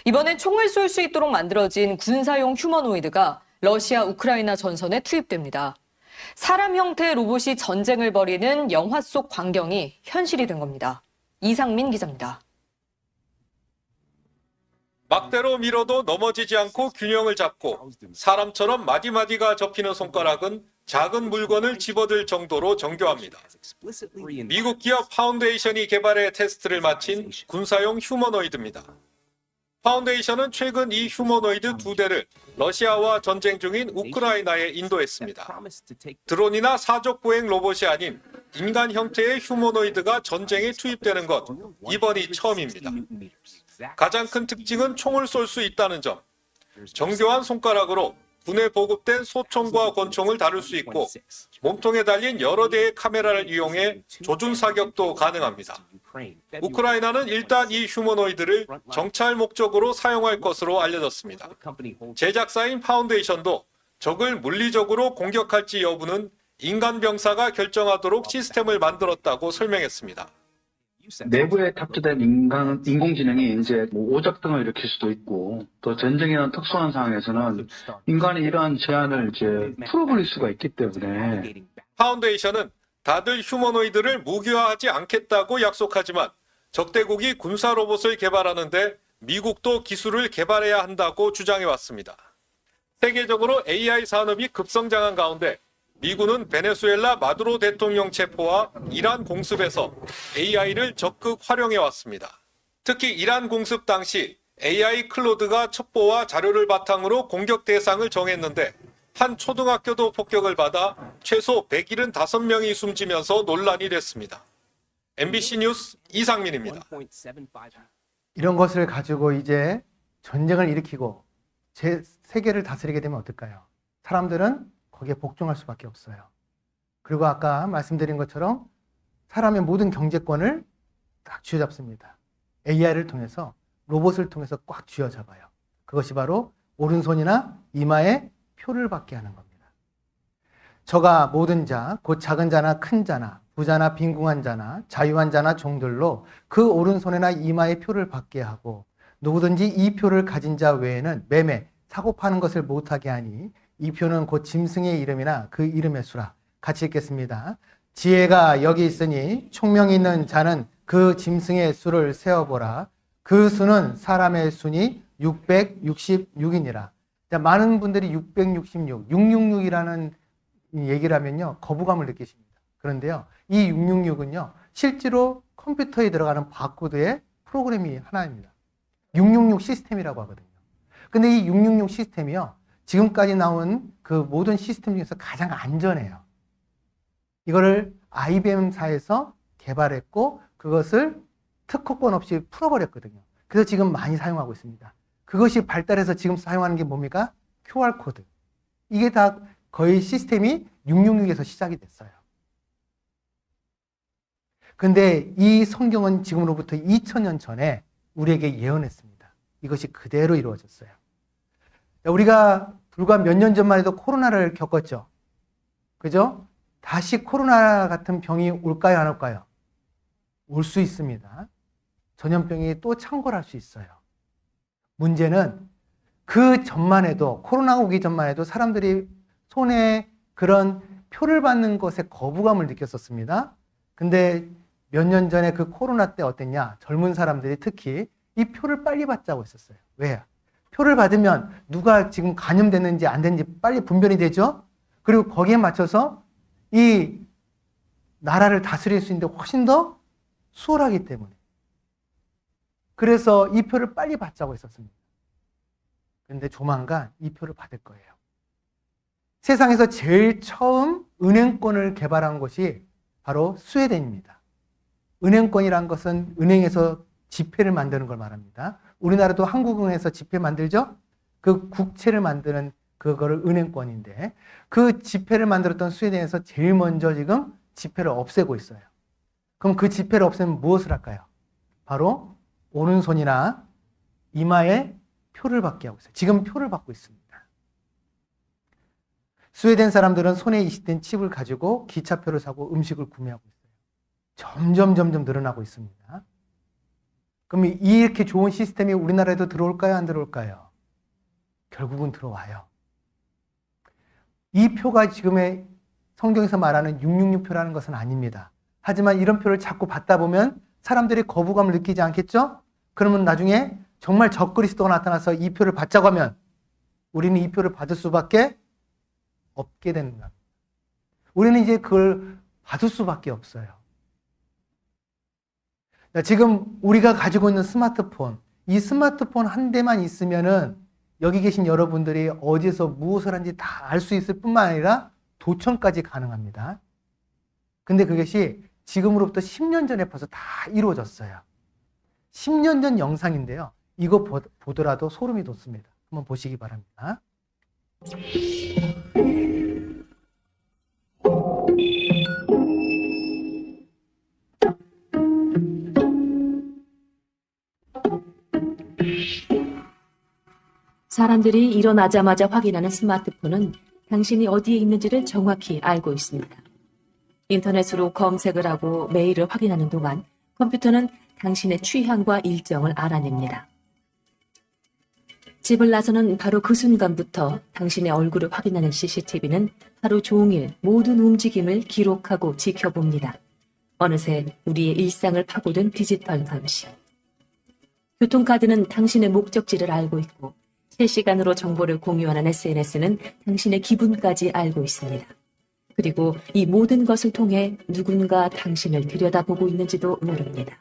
이번엔 총을 쏠 수 있도록 만들어진 군사용 휴머노이드가 러시아 우크라이나 전선에 투입됩니다. 사람 형태의 로봇이 전쟁을 벌이는 영화 속 광경이 현실이 된 겁니다. 이상민 기자입니다. 막대로 밀어도 넘어지지 않고 균형을 잡고 사람처럼 마디마디가 접히는 손가락은 작은 물건을 집어들 정도로 정교합니다. 미국 기업 파운데이션이 개발해 테스트를 마친 군사용 휴머노이드입니다. 파운데이션은 최근 이 휴머노이드 2대를 러시아와 전쟁 중인 우크라이나에 인도했습니다. 드론이나 사족 보행 로봇이 아닌 인간 형태의 휴머노이드가 전쟁에 투입되는 것, 이번이 처음입니다. 가장 큰 특징은 총을 쏠 수 있다는 점. 정교한 손가락으로 군에 보급된 소총과 권총을 다룰 수 있고 몸통에 달린 여러 대의 카메라를 이용해 조준 사격도 가능합니다. 우크라이나는 일단 이 휴머노이드를 정찰 목적으로 사용할 것으로 알려졌습니다. 제작사인 파운데이션도 적을 물리적으로 공격할지 여부는 인간 병사가 결정하도록 시스템을 만들었다고 설명했습니다. 내부에 탑재된 인공지능이 이제 오작동을 일으킬 수도 있고 또 전쟁이나 특수한 상황에서는 인간이 이러한 제한을 이제 풀어버릴 수가 있기 때문에 파운데이션은 다들 휴머노이드를 무기화하지 않겠다고 약속하지만 적대국이 군사 로봇을 개발하는데 미국도 기술을 개발해야 한다고 주장해왔습니다. 세계적으로 AI 산업이 급성장한 가운데 미군은 베네수엘라 마두로 대통령 체포와 이란 공습에서 AI를 적극 활용해왔습니다. 특히 이란 공습 당시 AI 클로드가 첩보와 자료를 바탕으로 공격 대상을 정했는데 한 초등학교도 폭격을 받아 최소 175명이 숨지면서 논란이 됐습니다. MBC 뉴스 이상민입니다. 이런 것을 가지고 이제 전쟁을 일으키고 세계를 다스리게 되면 어떨까요? 사람들은 거기에 복종할 수밖에 없어요. 그리고 아까 말씀드린 것처럼 사람의 모든 경제권을 딱 쥐어잡습니다. AI를 통해서, 로봇을 통해서 꽉 쥐어잡아요. 그것이 바로 오른손이나 이마에 표를 받게 하는 겁니다. 저가 모든 자, 곧 작은 자나 큰 자나 부자나 빈궁한 자나 자유한 자나 종들로 그 오른손이나 이마에 표를 받게 하고 누구든지 이 표를 가진 자 외에는 매매, 사고 파는 것을 못하게 하니 이 표는 곧 짐승의 이름이나 그 이름의 수라. 같이 읽겠습니다. 지혜가 여기 있으니 총명이 있는 자는 그 짐승의 수를 세어보라. 그 수는 사람의 수니 666이니라. 많은 분들이 666, 666이라는 얘기를 하면요, 거부감을 느끼십니다. 그런데요, 이 666은요, 실제로 컴퓨터에 들어가는 바코드의 프로그램이 하나입니다. 666 시스템이라고 하거든요. 근데 이 666 시스템이요, 지금까지 나온 그 모든 시스템 중에서 가장 안전해요. 이거를 IBM사에서 개발했고 그것을 특허권 없이 풀어버렸거든요. 그래서 지금 많이 사용하고 있습니다. 그것이 발달해서 지금 사용하는 게 뭡니까? QR코드. 이게 다 거의 시스템이 666에서 시작이 됐어요. 근데 이 성경은 지금으로부터 2000년 전에 우리에게 예언했습니다. 이것이 그대로 이루어졌어요. 우리가 불과 몇 년 전만 해도 코로나를 겪었죠. 그죠? 다시 코로나 같은 병이 올까요, 안 올까요? 올 수 있습니다. 전염병이 또 창궐할 수 있어요. 문제는 그 전만 해도, 코로나가 오기 전만 해도 사람들이 손에 그런 표를 받는 것에 거부감을 느꼈었습니다. 근데 몇 년 전에 그 코로나 때 어땠냐? 젊은 사람들이 특히 이 표를 빨리 받자고 했었어요. 왜? 표를 받으면 누가 지금 감염됐는지 안 됐는지 빨리 분별이 되죠? 그리고 거기에 맞춰서 이 나라를 다스릴 수 있는데 훨씬 더 수월하기 때문에. 그래서 이 표를 빨리 받자고 했었습니다. 그런데 조만간 이 표를 받을 거예요. 세상에서 제일 처음 은행권을 개발한 곳이 바로 스웨덴입니다. 은행권이란 것은 은행에서 지폐를 만드는 걸 말합니다. 우리나라도 한국은행에서 지폐 만들죠? 그 국채를 만드는 그거를 은행권인데 그 지폐를 만들었던 스웨덴에서 제일 먼저 지금 지폐를 없애고 있어요. 그럼 그 지폐를 없애면 무엇을 할까요? 바로 오른손이나 이마에 표를 받게 하고 있어요. 지금 표를 받고 있습니다. 스웨덴 사람들은 손에 이식된 칩을 가지고 기차표를 사고 음식을 구매하고 있어요. 점점 늘어나고 있습니다. 그럼 이렇게 좋은 시스템이 우리나라에도 들어올까요? 안 들어올까요? 결국은 들어와요. 이 표가 지금의 성경에서 말하는 666표라는 것은 아닙니다. 하지만 이런 표를 자꾸 받다 보면 사람들이 거부감을 느끼지 않겠죠? 그러면 나중에 정말 적그리스도가 나타나서 이 표를 받자고 하면 우리는 이 표를 받을 수밖에 없게 되는 겁니다. 우리는 이제 그걸 받을 수밖에 없어요. 지금 우리가 가지고 있는 스마트폰, 이 스마트폰 한 대만 있으면은 여기 계신 여러분들이 어디서 무엇을 하는지 다 알 수 있을 뿐만 아니라 도청까지 가능합니다. 근데 그것이 지금으로부터 10년 전에 벌써 다 이루어졌어요. 10년 전 영상인데요. 이거 보더라도 소름이 돋습니다. 한번 보시기 바랍니다. 사람들이 일어나자마자 확인하는 스마트폰은 당신이 어디에 있는지를 정확히 알고 있습니다. 인터넷으로 검색을 하고 메일을 확인하는 동안 컴퓨터는 당신의 취향과 일정을 알아냅니다. 집을 나서는 바로 그 순간부터 당신의 얼굴을 확인하는 CCTV는 하루 종일 모든 움직임을 기록하고 지켜봅니다. 어느새 우리의 일상을 파고든 디지털 감시. 교통카드는 당신의 목적지를 알고 있고 실시간으로 정보를 공유하는 SNS는 당신의 기분까지 알고 있습니다. 그리고 이 모든 것을 통해 누군가 당신을 들여다보고 있는지도 모릅니다.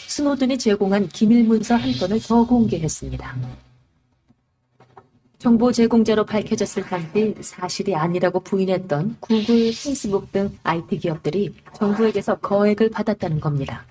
스노든이 제공한 기밀 문서 한 건을 더 공개했습니다. 정보 제공자로 밝혀졌을 당시 사실이 아니라고 부인했던 구글, 페이스북 등 IT 기업들이 정부에게서 거액을 받았다는 겁니다.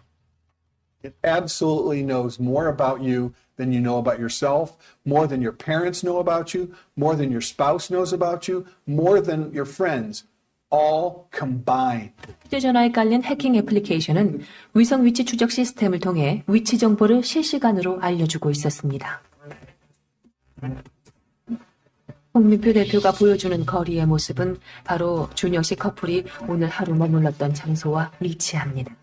It absolutely knows more about you than you know about yourself, more than your parents know about you, more than your spouse knows about you, more than your friends, all combined. 휴대전화에 깔린 해킹 애플리케이션은 위성 위치 추적 시스템을 통해 위치 정보를 실시간으로 알려주고 있었습니다. 홍민표 대표가 보여주는 거리의 모습은 바로 준혁 씨 커플이 오늘 하루 머물렀던 장소와 일치합니다.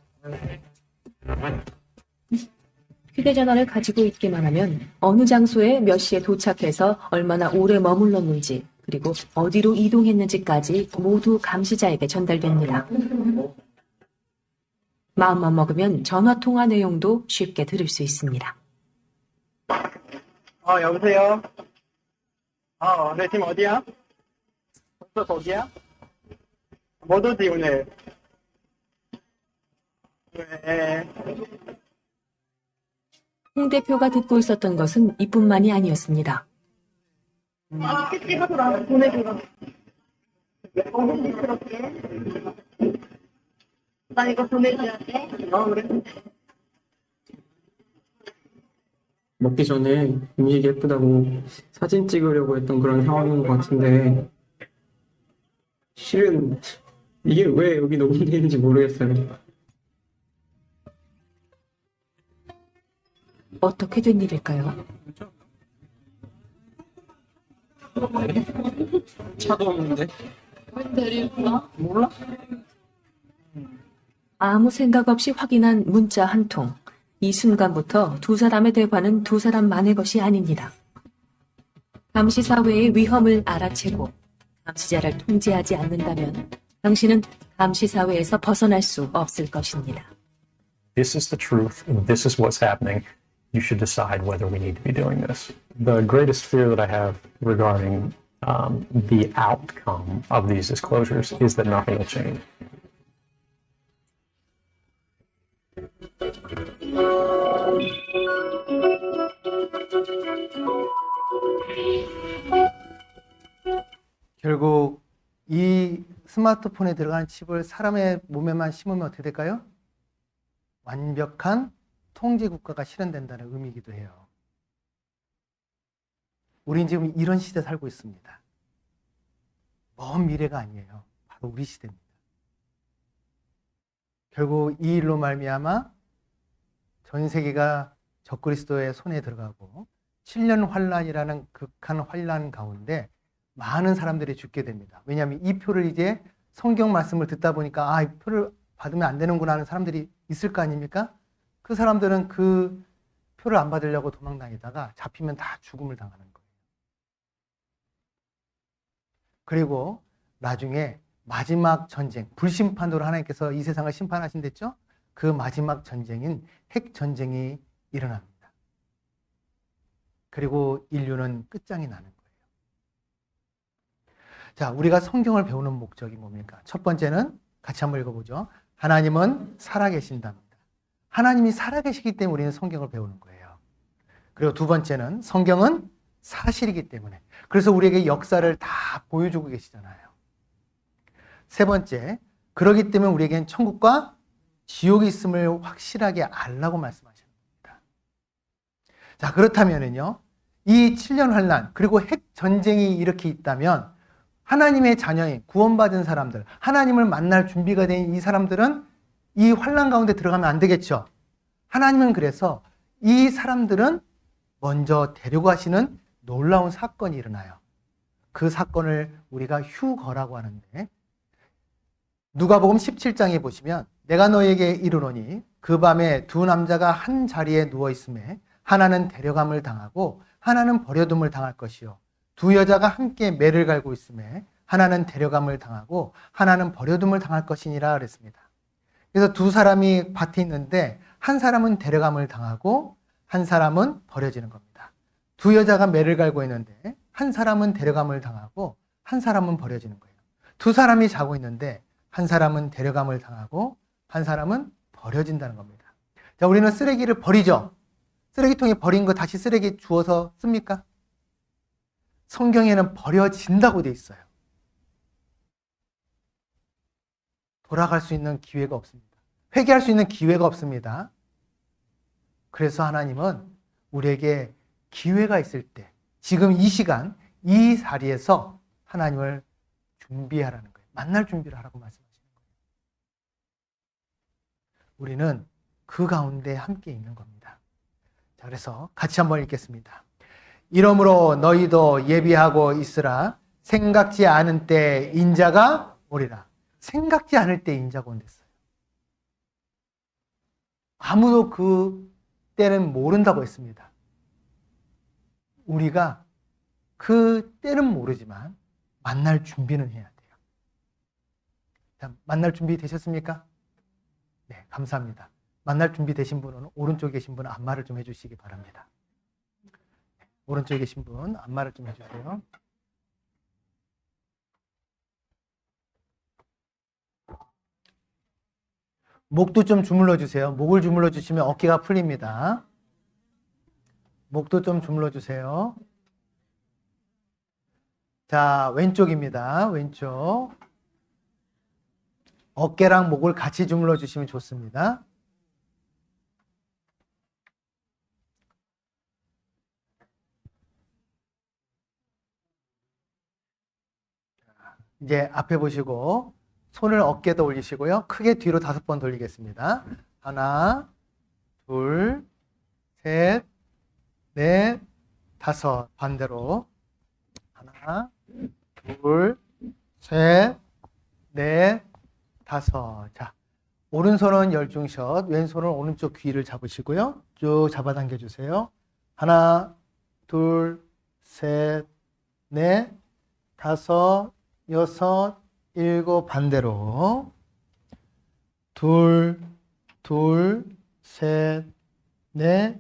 휴대전화를 가지고 있기만 하면 어느 장소에 몇 시에 도착해서 얼마나 오래 머물렀는지 그리고 어디로 이동했는지까지 모두 감시자에게 전달됩니다. 마음만 먹으면 전화통화 내용도 쉽게 들을 수 있습니다. 여보세요? 네, 지금 어디야? 벌써 거기야? 못 오지, 오늘? 왜? 홍 대표가 듣고 있었던 것은 이뿐만이 아니었습니다. 찍어서 나한테 보내주라. 그렇게. 난 이거 보내줘야 돼? 그래. 먹기 전에 음식이 예쁘다고 사진 찍으려고 했던 그런 상황인 것 같은데 실은 이게 왜 여기 녹음되어 있는지 모르겠어요. 어떻게 된 일일까요? 차도 없는데. 왜 데리고 몰라? 아무 생각 없이 확인한 문자 한 통. 이 순간부터 두 사람의 대화는 두 사람만의 것이 아닙니다. 감시사회의 위험을 알아채고 감시자를 통제하지 않는다면 당신은 감시사회에서 벗어날 수 없을 것입니다. This is the truth. This is what's happening. You should decide whether we need to be doing this. The greatest fear that I have regarding the outcome of these disclosures is that nothing will change. 결국 이 스마트폰에 들어간 칩을 사람의 몸에만 심으면 어떻게 될까요? 완벽한 통제 국가가 실현된다는 의미이기도 해요. 우리는 지금 이런 시대에 살고 있습니다. 먼 미래가 아니에요. 바로 우리 시대입니다. 결국 이 일로 말미암아 전 세계가 적그리스도의 손에 들어가고 7년 환란이라는 극한 환란 가운데 많은 사람들이 죽게 됩니다. 왜냐하면 이 표를 이제 성경 말씀을 듣다 보니까 이 표를 받으면 안 되는구나 하는 사람들이 있을 거 아닙니까? 그 사람들은 그 표를 안 받으려고 도망다니다가 잡히면 다 죽음을 당하는 거예요. 그리고 나중에 마지막 전쟁, 불심판으로 하나님께서 이 세상을 심판하신댔죠? 그 마지막 전쟁인 핵전쟁이 일어납니다. 그리고 인류는 끝장이 나는 거예요. 자, 우리가 성경을 배우는 목적이 뭡니까? 첫 번째는 같이 한번 읽어보죠. 하나님은 살아계신답니다. 하나님이 살아계시기 때문에 우리는 성경을 배우는 거예요. 그리고 두 번째는 성경은 사실이기 때문에. 그래서 우리에게 역사를 다 보여주고 계시잖아요. 세 번째, 그러기 때문에 우리에겐 천국과 지옥이 있음을 확실하게 알라고 말씀하시는 겁니다. 자, 그렇다면은요, 이 7년 환란, 그리고 핵전쟁이 이렇게 있다면 하나님의 자녀인 구원받은 사람들, 하나님을 만날 준비가 된 이 사람들은 이 환란 가운데 들어가면 안 되겠죠. 하나님은 그래서 이 사람들은 먼저 데려가시는 놀라운 사건이 일어나요. 그 사건을 우리가 휴거라고 하는데, 누가복음 17장에 보시면 내가 너에게 이르노니 그 밤에 두 남자가 한 자리에 누워 있음에 하나는 데려감을 당하고 하나는 버려둠을 당할 것이요 두 여자가 함께 매를 갈고 있음에 하나는 데려감을 당하고 하나는 버려둠을 당할 것이니라 그랬습니다. 그래서 두 사람이 밭에 있는데 한 사람은 데려감을 당하고 한 사람은 버려지는 겁니다. 두 여자가 매를 갈고 있는데 한 사람은 데려감을 당하고 한 사람은 버려지는 거예요. 두 사람이 자고 있는데 한 사람은 데려감을 당하고 한 사람은 버려진다는 겁니다. 자, 우리는 쓰레기를 버리죠. 쓰레기통에 버린 거 다시 쓰레기 주워서 씁니까? 성경에는 버려진다고 돼 있어요. 돌아갈 수 있는 기회가 없습니다. 회개할 수 있는 기회가 없습니다. 그래서 하나님은 우리에게 기회가 있을 때, 지금 이 시간, 이 자리에서 하나님을 준비하라는 거예요. 만날 준비를 하라고 말씀하시는 거예요. 우리는 그 가운데 함께 있는 겁니다. 자, 그래서 같이 한번 읽겠습니다. 이러므로 너희도 예비하고 있으라. 생각지 않은 때 인자가 오리라. 생각지 않을 때 인자가 온댔어요. 아무도 그 때는 모른다고 했습니다. 우리가 그 때는 모르지만 만날 준비는 해야 돼요. 자, 만날 준비 되셨습니까? 네, 감사합니다. 만날 준비 되신 분은 오른쪽에 계신 분은 안마를 좀 해주시기 바랍니다. 오른쪽에 계신 분 안마를 좀 해주세요. 목도 좀 주물러 주세요. 목을 주물러 주시면 어깨가 풀립니다. 목도 좀 주물러 주세요. 자, 왼쪽입니다. 왼쪽. 어깨랑 목을 같이 주물러 주시면 좋습니다. 이제 앞에 보시고 손을 어깨에다 올리시고요. 크게 뒤로 5번 돌리겠습니다. 하나, 둘, 셋, 넷, 5. 반대로. 하나, 둘, 셋, 넷, 5. 자, 오른손은 열중샷, 왼손은 오른쪽 귀를 잡으시고요. 쭉 잡아당겨 주세요. 하나, 둘, 셋, 넷, 5, 6, 7. 반대로. 둘, 셋, 넷,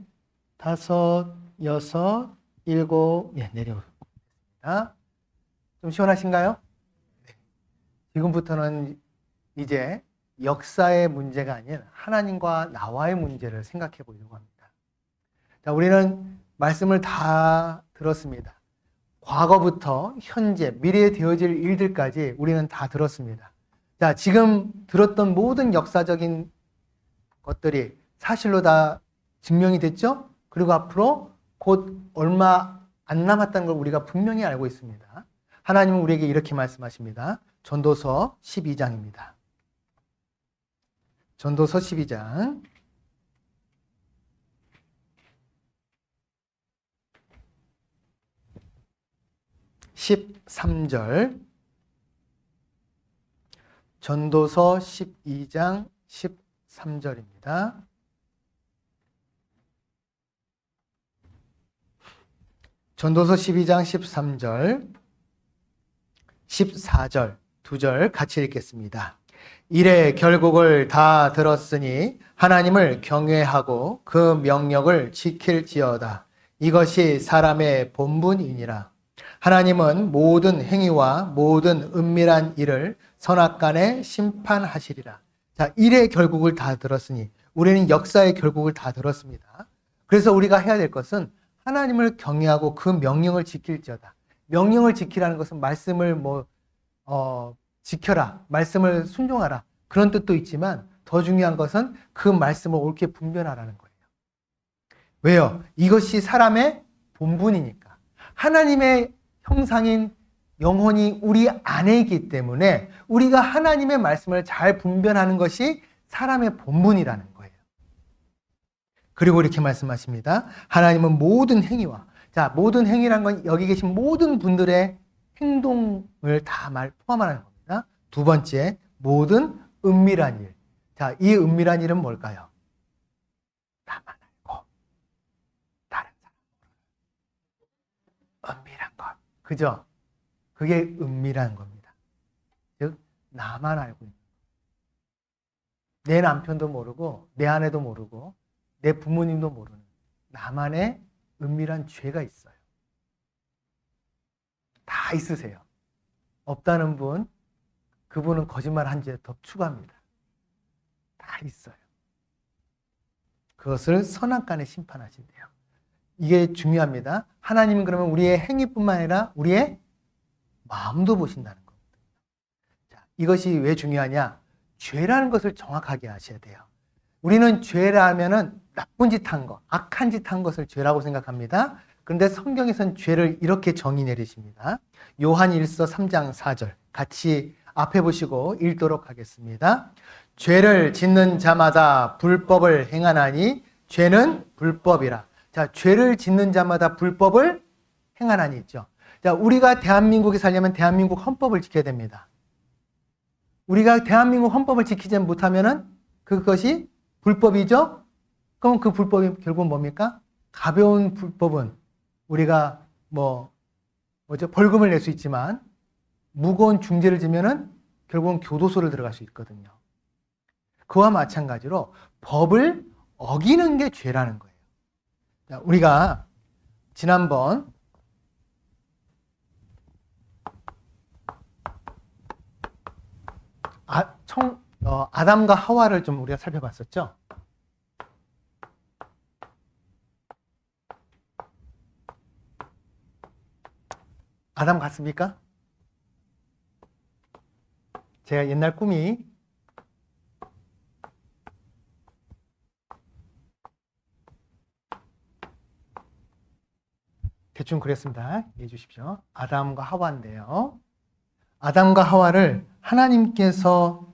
5, 6, 7. 예, 내려오겠습니다. 좀 시원하신가요? 네. 지금부터는 이제 역사의 문제가 아닌 하나님과 나와의 문제를 생각해 보려고 합니다. 자, 우리는 말씀을 다 들었습니다. 과거부터 현재, 미래에 되어질 일들까지 우리는 다 들었습니다. 자, 지금 들었던 모든 역사적인 것들이 사실로 다 증명이 됐죠? 그리고 앞으로 곧 얼마 안 남았다는 걸 우리가 분명히 알고 있습니다. 하나님은 우리에게 이렇게 말씀하십니다. 전도서 12장입니다. 전도서 12장. 13절. 전도서 12장 13절입니다. 전도서 12장 13절, 14절, 2절 같이 읽겠습니다. 이래 결국을 다 들었으니 하나님을 경외하고 그 명령을 지킬지어다. 이것이 사람의 본분이니라. 하나님은 모든 행위와 모든 은밀한 일을 선악간에 심판하시리라. 자, 일의 결국을 다 들었으니 우리는 역사의 결국을 다 들었습니다. 그래서 우리가 해야 될 것은 하나님을 경외하고 그 명령을 지킬지어다. 명령을 지키라는 것은 말씀을 지켜라, 말씀을 순종하라, 그런 뜻도 있지만 더 중요한 것은 그 말씀을 옳게 분별하라는 거예요. 왜요? 이것이 사람의 본분이니까. 하나님의 형상인 영혼이 우리 안에 있기 때문에 우리가 하나님의 말씀을 잘 분별하는 것이 사람의 본분이라는 거예요. 그리고 이렇게 말씀하십니다. 하나님은 모든 행위와, 자, 모든 행위란 건 여기 계신 모든 분들의 행동을 다 포함하는 겁니다. 두 번째, 모든 은밀한 일. 자, 이 은밀한 일은 뭘까요? 나만 알고 다른 사람 은밀한 것. 그죠? 그게 은밀한 겁니다. 즉, 나만 알고 있는 것. 내 남편도 모르고 내 아내도 모르고 내 부모님도 모르는 나만의 은밀한 죄가 있어요. 다 있으세요. 없다는 분, 그분은 거짓말 한 죄 더 추가합니다. 다 있어요. 그것을 선악간에 심판하신대요. 이게 중요합니다. 하나님은 그러면 우리의 행위뿐만 아니라 우리의 마음도 보신다는 겁니다. 자, 이것이 왜 중요하냐? 죄라는 것을 정확하게 아셔야 돼요. 우리는 죄라면은 나쁜 짓 한 것, 악한 짓 한 것을 죄라고 생각합니다. 그런데 성경에서는 죄를 이렇게 정의 내리십니다. 요한 1서 3장 4절 같이 앞에 보시고 읽도록 하겠습니다. 죄를 짓는 자마다 불법을 행하나니 죄는 불법이라. 자, 죄를 짓는 자마다 불법을 행하나니 있죠. 자, 우리가 대한민국에 살려면 대한민국 헌법을 지켜야 됩니다. 우리가 대한민국 헌법을 지키지 못하면은 그것이 불법이죠? 그럼 그 불법이 결국은 뭡니까? 가벼운 불법은 우리가 벌금을 낼 수 있지만 무거운 중죄를 지면은 결국은 교도소를 들어갈 수 있거든요. 그와 마찬가지로 법을 어기는 게 죄라는 거예요. 자, 우리가 지난번 아담과 하와를 좀 우리가 살펴봤었죠. 아담 같습니까? 제가 옛날 꿈이 대충 그랬습니다. 이해해 주십시오. 아담과 하와인데요. 아담과 하와를 하나님께서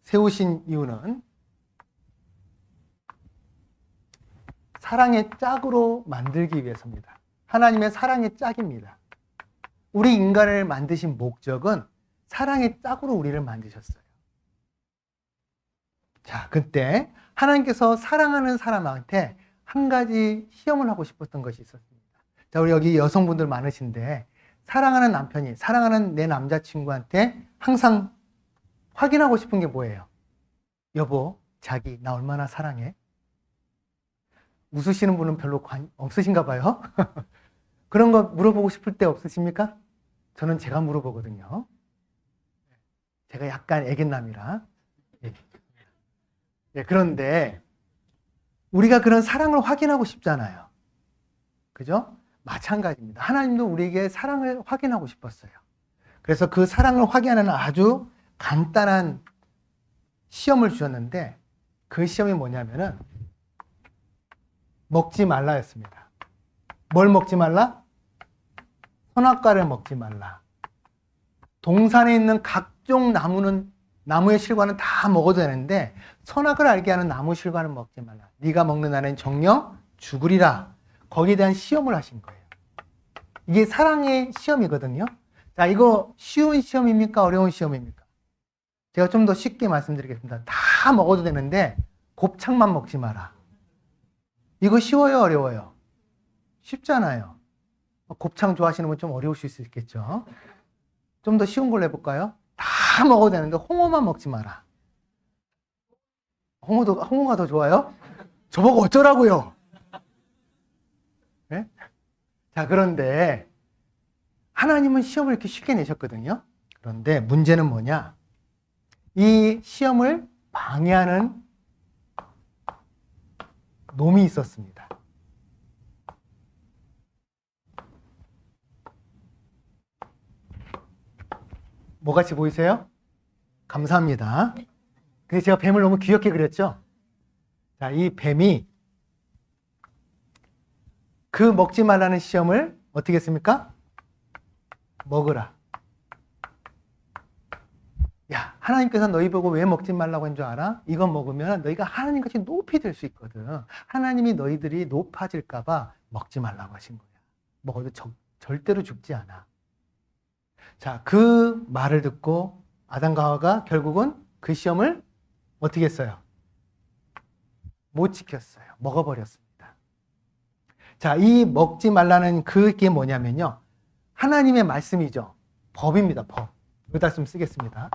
세우신 이유는 사랑의 짝으로 만들기 위해서입니다. 하나님의 사랑의 짝입니다. 우리 인간을 만드신 목적은 사랑의 짝으로 우리를 만드셨어요. 자, 그때 하나님께서 사랑하는 사람한테 한 가지 시험을 하고 싶었던 것이 있었습니다. 자, 우리 여기 여성분들 많으신데 사랑하는 남편이 사랑하는 내 남자친구한테 항상 확인하고 싶은 게 뭐예요? 여보, 자기 나 얼마나 사랑해? 웃으시는 분은 별로 없으신가 봐요. 그런 거 물어보고 싶을 때 없으십니까? 저는 제가 물어보거든요. 제가 약간 애견남이라. 그런데 우리가 그런 사랑을 확인하고 싶잖아요. 그죠? 마찬가지입니다. 하나님도 우리에게 사랑을 확인하고 싶었어요. 그래서 그 사랑을 확인하는 아주 간단한 시험을 주셨는데 그 시험이 뭐냐면은 먹지 말라였습니다. 뭘 먹지 말라? 선악과를 먹지 말라. 동산에 있는 각종 나무의 실과는 다 먹어도 되는데 선악을 알게 하는 나무 실과는 먹지 말라. 네가 먹는 날엔 정녕 죽으리라. 거기에 대한 시험을 하신 거예요. 이게 사랑의 시험이거든요. 자, 이거 쉬운 시험입니까? 어려운 시험입니까? 제가 좀 더 쉽게 말씀드리겠습니다. 다 먹어도 되는데 곱창만 먹지 마라. 이거 쉬워요? 어려워요? 쉽잖아요. 곱창 좋아하시는 분 좀 어려우실 수 있겠죠. 좀 더 쉬운 걸로 해볼까요? 다 먹어도 되는데 홍어만 먹지 마라. 홍어가 더 좋아요? 저보고 어쩌라고요? 네? 자, 그런데 하나님은 시험을 이렇게 쉽게 내셨거든요. 그런데 문제는 뭐냐? 이 시험을 방해하는 놈이 있었습니다. 뭐같이 보이세요? 감사합니다. 근데 제가 뱀을 너무 귀엽게 그렸죠? 자, 이 뱀이 그 먹지 말라는 시험을 어떻게 했습니까? 먹으라. 야, 하나님께서 너희 보고 왜 먹지 말라고 한 줄 알아? 이거 먹으면 너희가 하나님같이 높이 될 수 있거든. 하나님이 너희들이 높아질까 봐 먹지 말라고 하신 거야. 먹어도 절대로 죽지 않아. 자, 그 말을 듣고 아담과 하와가 결국은 그 시험을 어떻게 했어요? 못 지켰어요. 먹어버렸습니다. 자, 이 먹지 말라는 그게 뭐냐면요. 하나님의 말씀이죠. 법입니다. 법. 여기다 좀 쓰겠습니다.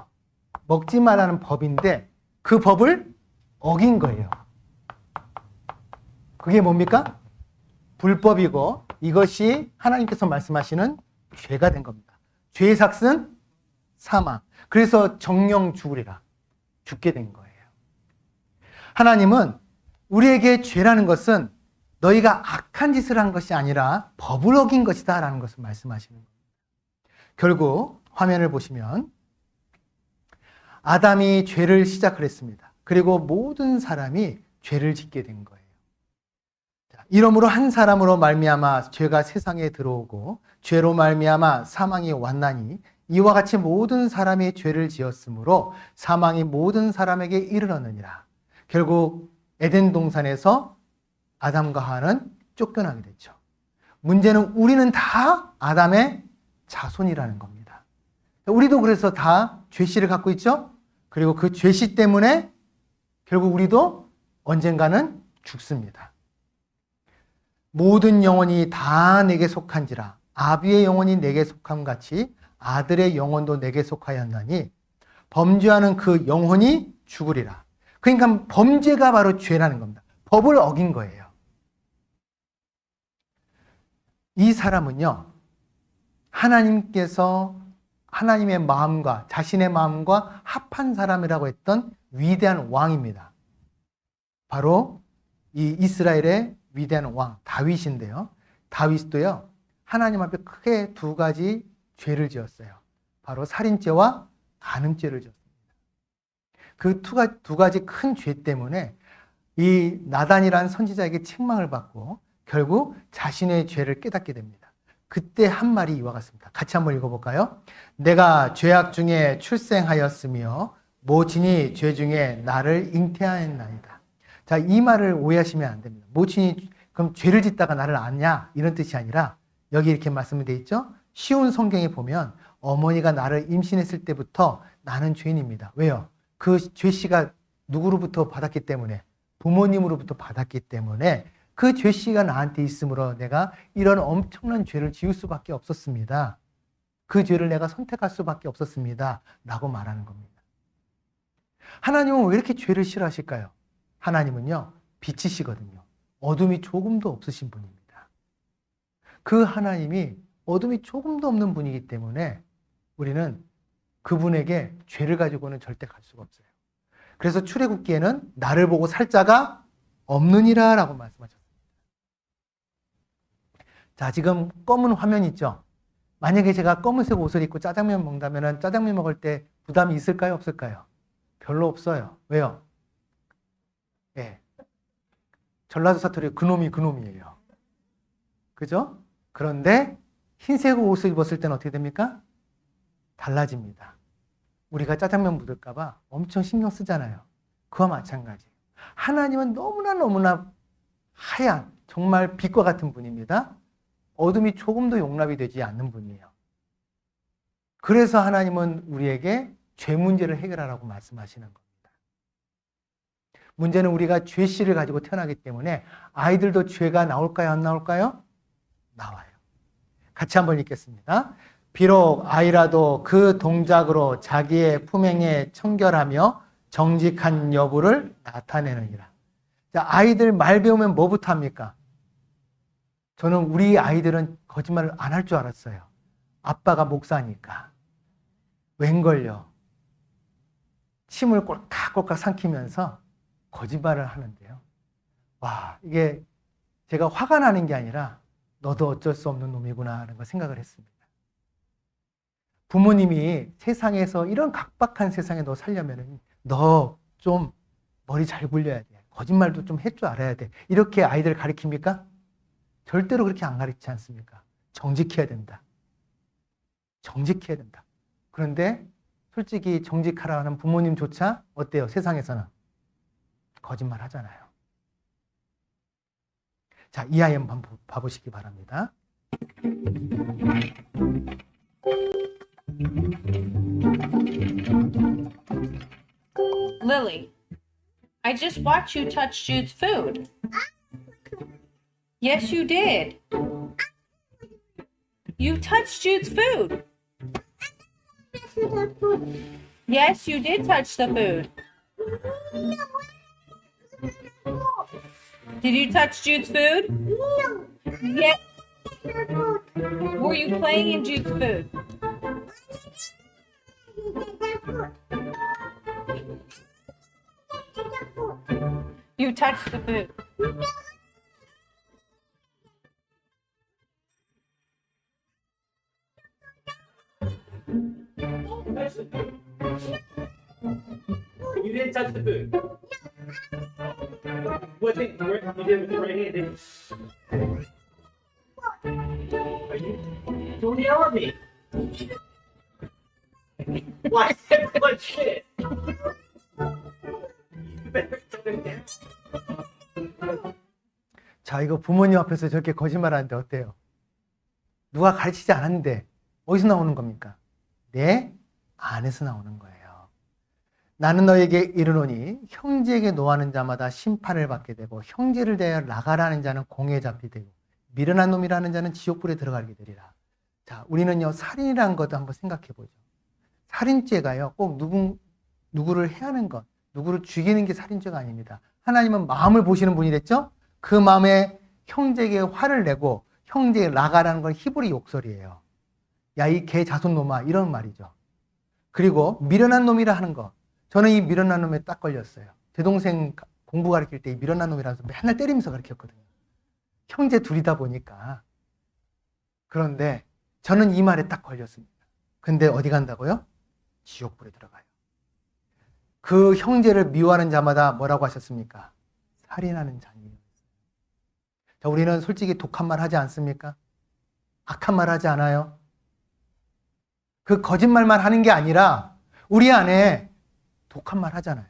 먹지 말라는 법인데 그 법을 어긴 거예요. 그게 뭡니까? 불법이고 이것이 하나님께서 말씀하시는 죄가 된 겁니다. 죄의 삭은 사망. 그래서 정령 죽으리라. 죽게 된 거예요. 하나님은 우리에게 죄라는 것은 너희가 악한 짓을 한 것이 아니라 법을 어긴 것이다 라는 것을 말씀하시는 겁니다. 결국 화면을 보시면 아담이 죄를 시작을 했습니다. 그리고 모든 사람이 죄를 짓게 된 거예요. 이러므로 한 사람으로 말미암아 죄가 세상에 들어오고 죄로 말미암아 사망이 왔나니 이와 같이 모든 사람이 죄를 지었으므로 사망이 모든 사람에게 이르렀느니라. 결국 에덴 동산에서 아담과 하와는 쫓겨나게 됐죠. 문제는 우리는 다 아담의 자손이라는 겁니다. 우리도 그래서 다 죄씨를 갖고 있죠. 그리고 그 죄씨 때문에 결국 우리도 언젠가는 죽습니다. 모든 영혼이 다 내게 속한지라 아비의 영혼이 내게 속함 같이 아들의 영혼도 내게 속하였나니 범죄하는 그 영혼이 죽으리라. 그러니까 범죄가 바로 죄라는 겁니다. 법을 어긴 거예요. 이 사람은요, 하나님께서 하나님의 마음과 자신의 마음과 합한 사람이라고 했던 위대한 왕입니다. 바로 이 이스라엘의 위대한 왕 다윗인데요. 다윗도요, 하나님 앞에 크게 두 가지 죄를 지었어요. 바로 살인죄와 간음죄를 지었습니다. 그 두 가지 큰 죄 때문에 이 나단이라는 선지자에게 책망을 받고 결국 자신의 죄를 깨닫게 됩니다. 그때 한 말이 이와 같습니다. 같이 한번 읽어볼까요? 내가 죄악 중에 출생하였으며 모친이 죄 중에 나를 잉태하였나이다. 자, 이 말을 오해하시면 안 됩니다. 모친이 그럼 죄를 짓다가 나를 낳냐 이런 뜻이 아니라 여기 이렇게 말씀이 되어 있죠. 쉬운 성경에 보면 어머니가 나를 임신했을 때부터 나는 죄인입니다. 왜요? 그 죄씨가 누구로부터 받았기 때문에 부모님으로부터 받았기 때문에 그 죄씨가 나한테 있으므로 내가 이런 엄청난 죄를 지을 수밖에 없었습니다. 그 죄를 내가 선택할 수밖에 없었습니다. 라고 말하는 겁니다. 하나님은 왜 이렇게 죄를 싫어하실까요? 하나님은요, 빛이시거든요. 어둠이 조금도 없으신 분입니다. 그 하나님이 어둠이 조금도 없는 분이기 때문에 우리는 그분에게 죄를 가지고는 절대 갈 수가 없어요. 그래서 출애굽기에는 나를 보고 살 자가 없느니라 라고 말씀하셨습니다. 자, 지금 검은 화면 있죠? 만약에 제가 검은색 옷을 입고 짜장면 먹는다면 짜장면 먹을 때 부담이 있을까요? 없을까요? 별로 없어요. 왜요? 예. 전라도 사투리 그놈이 그놈이에요. 그죠? 그런데 흰색 옷을 입었을 때는 어떻게 됩니까? 달라집니다. 우리가 짜장면 묻을까봐 엄청 신경 쓰잖아요. 그와 마찬가지. 하나님은 너무나 하얀 정말 빛과 같은 분입니다. 어둠이 조금도 용납이 되지 않는 분이에요. 그래서 하나님은 우리에게 죄 문제를 해결하라고 말씀하시는 겁니다. 문제는 우리가 죄씨를 가지고 태어나기 때문에 아이들도 죄가 나올까요? 안 나올까요? 나와요. 같이 한번 읽겠습니다. 비록 아이라도 그 동작으로 자기의 품행에 청결하며 정직한 여부를 나타내느니라. 자, 아이들 말 배우면 뭐부터 합니까? 저는 우리 아이들은 거짓말을 안 할 줄 알았어요. 아빠가 목사니까. 웬걸요? 침을 꼴깍꼴깍 삼키면서 거짓말을 하는데요. 와, 이게 제가 화가 나는 게 아니라 너도 어쩔 수 없는 놈이구나 하는 걸 생각을 했습니다. 부모님이 세상에서 이런 각박한 세상에 너 살려면 너 좀 머리 잘 굴려야 돼. 거짓말도 좀 할 줄 알아야 돼. 이렇게 아이들 가르칩니까? 절대로 그렇게 안 가르치지 않습니까? 정직해야 된다. 정직해야 된다. 그런데 솔직히 정직하라 하는 부모님조차 어때요? 세상에서는 거짓말 하잖아요. 자, 이 아이 한번 봐보시기 바랍니다. Lily, I just watched you touch Jude's food. Yes, you did. You touched Jude's food. Yes, you did touch the food. Did you touch Jude's food? No. Yes. Were you playing in Jude's food? You touched the food. You didn't touch the food. What thing? You did with the right hand, didn't you? Are you? Don't yell at me. Why is everyone shit? You better turn it down. 자, 이거 부모님 앞에서 저렇게 거짓말하는데 어때요? 누가 가르치지 않았는데 어디서 나오는 겁니까? 내 안에서 나오는 거예요. 나는 너에게 이르노니 형제에게 노하는 자마다 심판을 받게 되고 형제를 대하여 나가라는 자는 공에 잡히되고 미련한 놈이라는 자는 지옥불에 들어가게 되리라. 자, 우리는요 살인이라는 것도 한번 생각해 보죠. 살인죄가요 꼭 누구를 해하는 것, 누구를 죽이는 게 살인죄가 아닙니다. 하나님은 마음을 보시는 분이랬죠? 그 마음에 형제에게 화를 내고 형제에게 나가라는 건 히브리 욕설이에요. 야, 이 개 자손 놈아, 이런 말이죠. 그리고 미련한 놈이라 하는 거. 저는 이 미련한 놈에 딱 걸렸어요. 제 동생 공부 가르칠 때 이 미련한 놈이라서 맨날 때리면서 가르쳤거든요. 형제 둘이다 보니까. 그런데 저는 이 말에 딱 걸렸습니다. 근데 어디 간다고요? 지옥불에 들어가요. 그 형제를 미워하는 자마다 뭐라고 하셨습니까? 살인하는 자니요. 자, 우리는 솔직히 독한 말 하지 않습니까? 악한 말 하지 않아요? 그 거짓말만 하는 게 아니라 우리 안에 독한 말 하잖아요.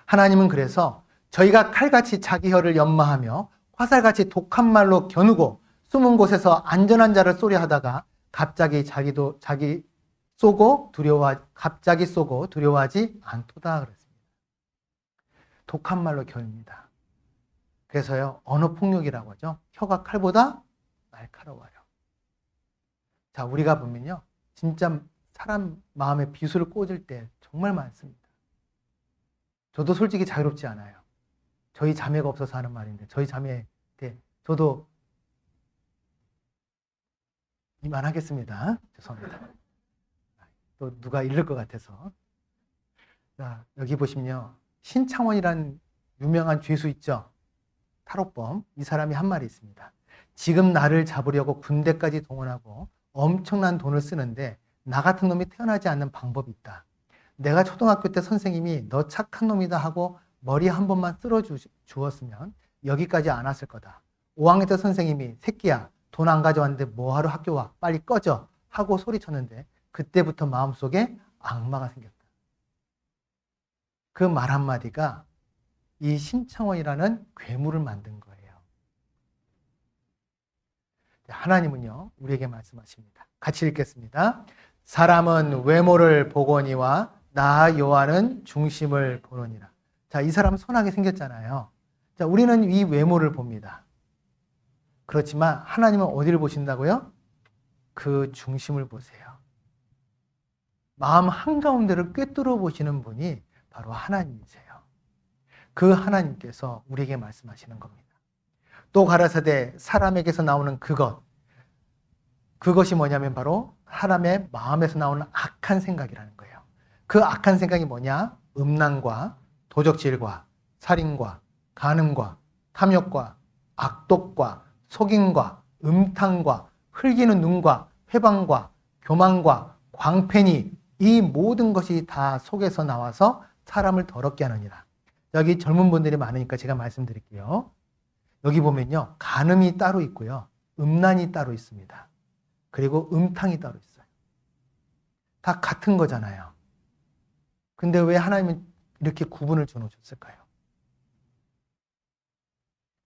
하나님은 그래서 저희가 칼같이 자기 혀를 연마하며 화살같이 독한 말로 겨누고 숨은 곳에서 안전한 자를 쏘려 하다가 갑자기 쏘고 두려워하지 않도다 그랬습니다. 독한 말로 겨눕니다. 그래서요 언어 폭력이라고 하죠. 혀가 칼보다 날카로워요. 자, 우리가 보면요 진짜 사람 마음에 비수를 꽂을 때 정말 많습니다. 저도 솔직히 자유롭지 않아요. 저희 자매가 없어서 하는 말인데 저희 자매한테 저도 이만하겠습니다. 죄송합니다. 또 누가 잃을 것 같아서. 자, 여기 보시면요. 신창원이란 유명한 죄수 있죠? 탈옥범. 이 사람이 한 말이 있습니다. 지금 나를 잡으려고 군대까지 동원하고 엄청난 돈을 쓰는데 나 같은 놈이 태어나지 않는 방법이 있다. 내가 초등학교 때 선생님이 너 착한 놈이다 하고 머리 한 번만 쓸어 주었으면 여기까지 안 왔을 거다. 5학년 때 선생님이 새끼야 돈 안 가져왔는데 뭐하러 학교 와 빨리 꺼져 하고 소리쳤는데 그때부터 마음속에 악마가 생겼다. 그 말 한마디가 이 신창원이라는 괴물을 만든 거예요. 하나님은요, 우리에게 말씀하십니다. 같이 읽겠습니다. 사람은 외모를 보거니와 나 여호와는 중심을 보느니라. 자, 이 사람은 선하게 생겼잖아요. 자, 우리는 이 외모를 봅니다. 그렇지만 하나님은 어디를 보신다고요? 그 중심을 보세요. 마음 한가운데를 꿰뚫어 보시는 분이 바로 하나님이세요. 그 하나님께서 우리에게 말씀하시는 겁니다. 또 가라사대 사람에게서 나오는 그것이 뭐냐면 바로 사람의 마음에서 나오는 악한 생각이라는 거예요. 그 악한 생각이 뭐냐? 음란과 도적질과 살인과 간음과 탐욕과 악독과 속임과 음탕과 흘기는 눈과 회방과 교만과 광팬이 이 모든 것이 다 속에서 나와서 사람을 더럽게 하느니라. 여기 젊은 분들이 많으니까 제가 말씀드릴게요. 여기 보면요, 간음이 따로 있고요, 음란이 따로 있습니다. 그리고 음탕이 따로 있어요. 다 같은 거잖아요. 근데 왜 하나님은 이렇게 구분을 주어줬을까요?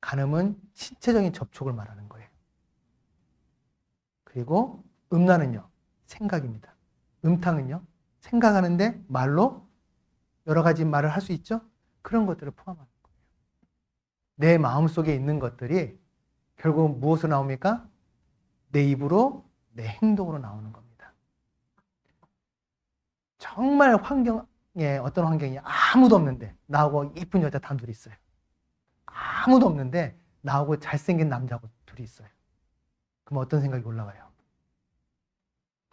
간음은 신체적인 접촉을 말하는 거예요. 그리고 음란은요, 생각입니다. 음탕은요, 생각하는데 말로 여러 가지 말을 할 수 있죠? 그런 것들을 포함하는 거예요. 내 마음속에 있는 것들이 결국 무엇으로 나옵니까? 내 입으로, 내 행동으로 나오는 겁니다. 정말 어떤 환경이 아무도 없는데 나하고 이쁜 여자 단둘이 있어요. 아무도 없는데 나하고 잘생긴 남자하고 둘이 있어요. 그럼 어떤 생각이 올라와요?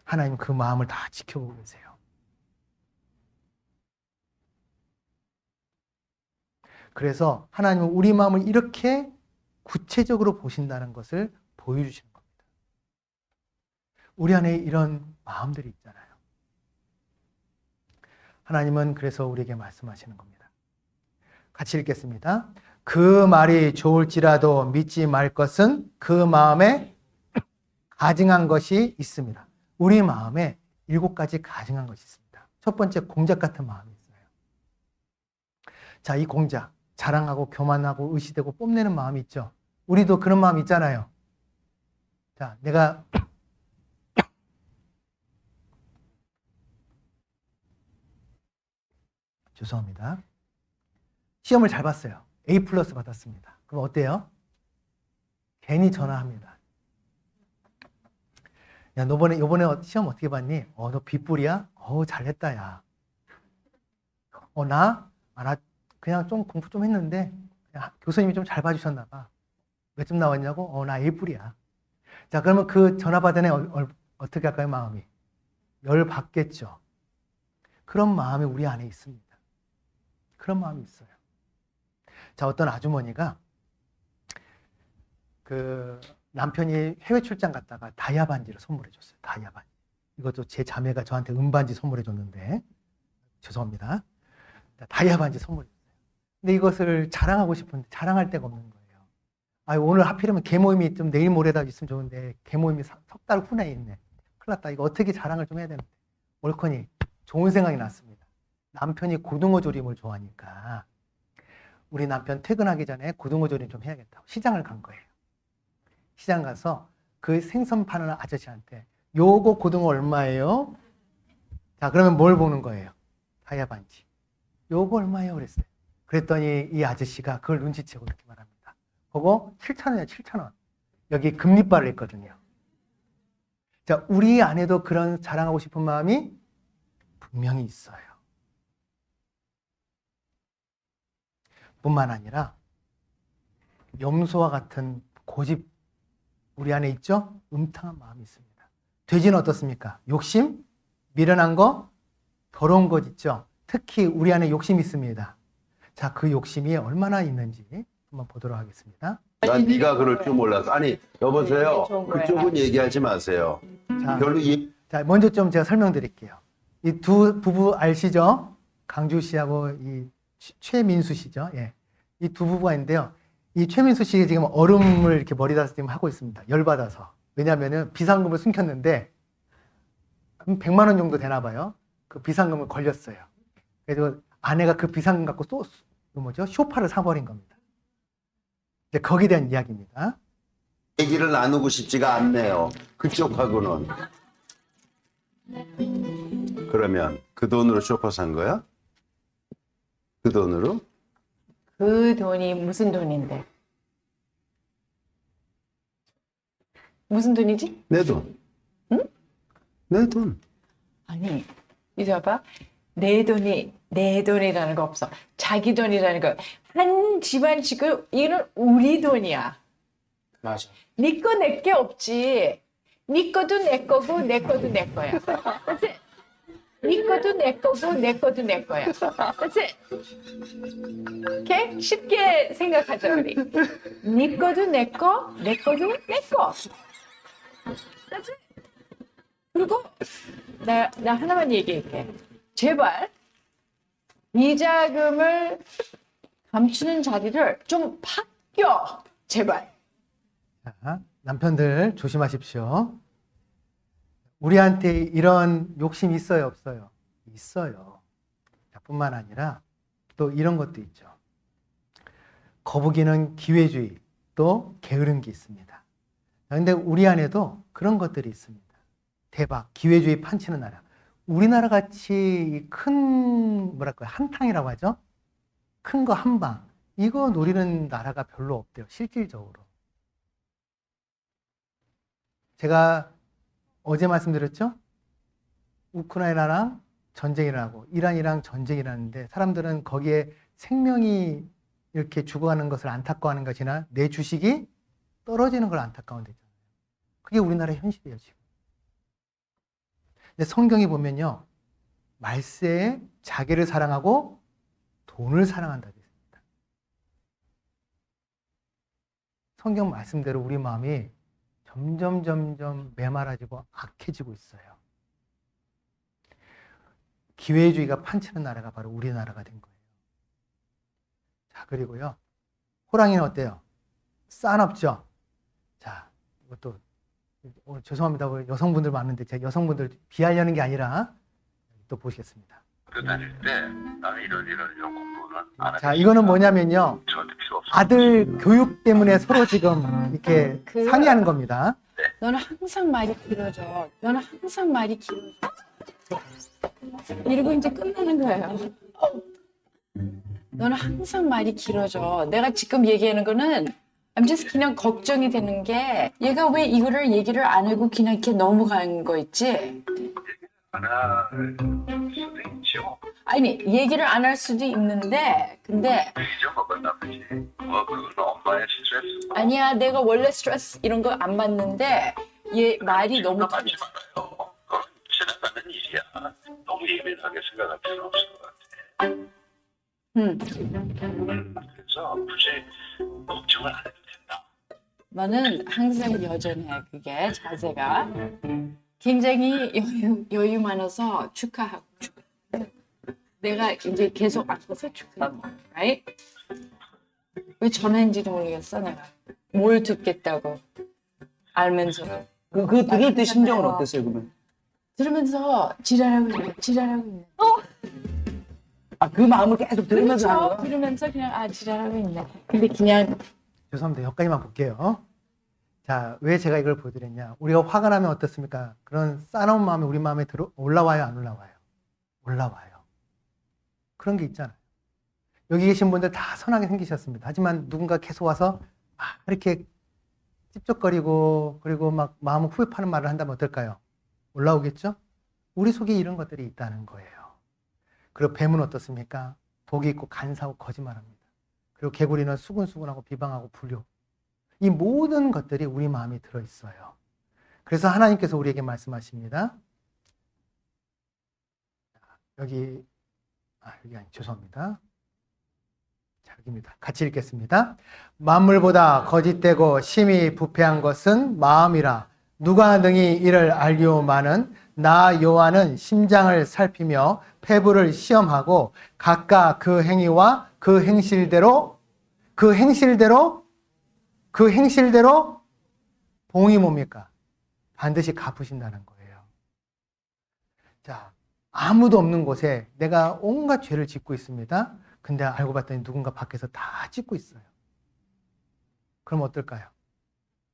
하나님은 그 마음을 다 지켜보고 계세요. 그래서 하나님은 우리 마음을 이렇게 구체적으로 보신다는 것을 보여주시는 겁니다. 우리 안에 이런 마음들이 있잖아요. 하나님은 그래서 우리에게 말씀하시는 겁니다. 같이 읽겠습니다. 그 말이 좋을지라도 믿지 말 것은 그 마음에 가증한 것이 있습니다. 우리 마음에 7가지 가증한 것이 있습니다. 첫 번째, 공작 같은 마음이 있어요. 자, 이 공작, 자랑하고 교만하고 의시되고 뽐내는 마음이 있죠. 우리도 그런 마음이 있잖아요. 자, 내가 죄송합니다. 시험을 잘 봤어요. A+ 받았습니다. 그럼 어때요? 괜히 전화합니다. 야, 너 요번에 시험 어떻게 봤니? 너 B뿔이야? 잘했다, 야. 나 그냥 좀 공부 좀 했는데 교수님이 좀 잘 봐주셨나 봐. 몇 점 나왔냐고? 나 A뿔이야. 자, 그러면 그 전화 받은 애 어떻게 할까요, 마음이? 열 받겠죠. 그런 마음이 우리 안에 있습니다. 그런 마음이 있어요. 자, 어떤 아주머니가 그 남편이 해외 출장 갔다가 다이아 반지를 선물해 줬어요. 다이아 반지. 이것도 제 자매가 저한테 은반지 선물해 줬는데 죄송합니다. 다이아 반지 선물해 줬어요. 근데 이것을 자랑하고 싶은데 자랑할 데가 없는 거예요. 오늘 하필이면 개모임이 좀 내일 모레다 있으면 좋은데 개모임이 석 달 후에 있네. 큰일 났다. 이거 어떻게 자랑을 좀 해야 되는데. 옳거니 좋은 생각이 났습니다. 남편이 고등어 조림을 좋아하니까 우리 남편 퇴근하기 전에 고등어 조림 좀 해야겠다고 시장을 간 거예요. 시장 가서 그 생선 파는 아저씨한테 요거 고등어 얼마예요? 자, 그러면 뭘 보는 거예요? 다이아 반지. 요거 얼마예요? 그랬어요. 그랬더니 이 아저씨가 그걸 눈치채고 이렇게 말합니다. 그거 7,000원이에요, 7,000원. 여기 금리바를 있거든요. 자, 우리 안에도 그런 자랑하고 싶은 마음이 분명히 있어요. 뿐만 아니라 염소와 같은 고집 우리 안에 있죠? 음탕한 마음이 있습니다. 돼지는 어떻습니까? 욕심, 미련한 거, 더러운 것 있죠? 특히 우리 안에 욕심이 있습니다. 자, 그 욕심이 얼마나 있는지 한번 보도록 하겠습니다. 난 네가 그럴 줄 몰랐어. 아니, 여보세요. 그쪽은 얘기하지 마세요. 자, 먼저 좀 제가 설명드릴게요. 이 두 부부 아시죠? 강주 씨하고 이 최민수 씨죠. 예. 이 두 부부가 있는데요. 이 최민수 씨가 지금 얼음을 이렇게 머리다 지금 하고 있습니다. 열받아서. 왜냐면은 비상금을 숨겼는데 100만 원 정도 되나 봐요. 그 비상금을 걸렸어요. 그래서 아내가 그 비상금 갖고 쇼파를 사버린 겁니다. 이제 거기에 대한 이야기입니다. 얘기를 나누고 싶지가 않네요. 그쪽하고는. 그러면 그 돈으로 쇼파 산 거야? 그 돈으로? 그 돈이 무슨 돈인데? 무슨 돈이지? 내 돈. 응? 내 돈. 아니, 이제 봐봐. 내 돈이라는 거 없어. 자기 돈이라는 거. 한 집안식은 이건 우리 돈이야. 맞아. 네 거 내 게 없지. 네 거도 내 거고 내 거도 내 거야. 그치? 네 거도 내 거고 내 거도 내 거야. 그치? 오케이? 쉽게 생각하자 우리. 네 거도 내 거, 내 거도 내 거. 그치? 그리고 나 하나만 얘기할게. 제발 이자금을 감추는 자리를 좀 바뀌어. 제발. 자, 남편들 조심하십시오. 우리한테 이런 욕심 있어요, 없어요? 있어요. 뿐만 아니라 또 이런 것도 있죠. 거북이는 기회주의, 또 게으름기 있습니다. 그런데 우리 안에도 그런 것들이 있습니다. 대박, 기회주의 판치는 나라. 우리나라 같이 큰, 뭐랄까요, 한탕이라고 하죠? 큰 거 한 방. 이거 노리는 나라가 별로 없대요, 실질적으로. 제가 어제 말씀드렸죠? 우크라이나랑 전쟁이 일어나고 이란이랑 전쟁이 일어나는데 사람들은 거기에 생명이 이렇게 죽어가는 것을 안타까워하는 것이나 내 주식이 떨어지는 걸 안타까워한다. 그게 우리나라의 현실이에요, 지금. 근데 성경에 보면요, 말세에 자기를 사랑하고 돈을 사랑한다고 했습니다. 성경 말씀대로 우리 마음이 점점 메마라지고 악해지고 있어요. 기회주의가 판치는 나라가 바로 우리나라가 된 거예요. 자, 그리고요, 호랑이는 어때요? 싸납죠? 자, 이것도 죄송합니다. 여성분들 많은데 제가 여성분들 비하려는 게 아니라 또 보시겠습니다. 학교 다닐 때 나는 이런 공부는 안 하겠다. 자, 이거는 뭐냐면요, 저한테 필요 없어. 아들 교육 때문에 서로 지금 이렇게 상의하는 겁니다. 너는 항상 말이 길어져. 너는 항상 말이 길어져. 이러고 이제 끝나는 거예요. 너는 항상 말이 길어져. 내가 지금 얘기하는 거는 I'm just 그냥 걱정이 되는 게 얘가 왜 이거를 얘기를 안 하고 그냥 이렇게 넘어간 거 있지? 안 할 수도 있죠. 아니, 얘기를 안 할 수도 있는데 근데 잊어먹었나 보지. 그건 엄마의 스트레스. 아니야, 내가 원래 스트레스 이런 거 안 받는데 얘 말이 너무 하지 말아요. 그건 지나가는 일이야. 너무 예민하게 생각할 필요는 없을 것 같아. 그래서 굳이 걱정을 안 해도 된다. 너는 항상 여전해. 그게 자세가 굉장히 여유 많아서 축하하고 내가 이제 계속 앞서서 축하해. right? 왜 전화인지도 모르겠어. 내가 뭘 듣겠다고 알면서. 그거 들을 때 심정은 어땠어요, 그러면? 들으면서 지랄하고 있네. 아, 그 마음을 계속 들으면서 하는 그렇죠. 거야? 들으면서 그냥 지랄하고 있네. 근데 그냥 죄송합니다. 여기까지만 볼게요. 자, 왜 제가 이걸 보여드렸냐. 우리가 화가 나면 어떻습니까? 그런 싸나운 마음이 우리 마음에 올라와요, 안 올라와요? 올라와요. 그런 게 있잖아요. 여기 계신 분들 다 선하게 생기셨습니다. 하지만 누군가 계속 와서 막 이렇게 찝쩍거리고 그리고 막 마음을 후회하는 말을 한다면 어떨까요? 올라오겠죠? 우리 속에 이런 것들이 있다는 거예요. 그리고 뱀은 어떻습니까? 독이 있고 간사하고 거짓말합니다. 그리고 개구리는 수근수근하고 비방하고 불효. 이 모든 것들이 우리 마음에 들어있어요. 그래서 하나님께서 우리에게 말씀하십니다. 여기 아니, 죄송합니다. 자, 여기입니다. 같이 읽겠습니다. 만물보다 거짓되고 심히 부패한 것은 마음이라. 누가 능히 이를 알리오마는 나 여호와는 심장을 살피며 폐부를 시험하고 각각 그 행위와 그 행실대로 봉이 뭡니까? 반드시 갚으신다는 거예요. 자, 아무도 없는 곳에 내가 온갖 죄를 짓고 있습니다. 근데 알고 봤더니 누군가 밖에서 다 짓고 있어요. 그럼 어떨까요?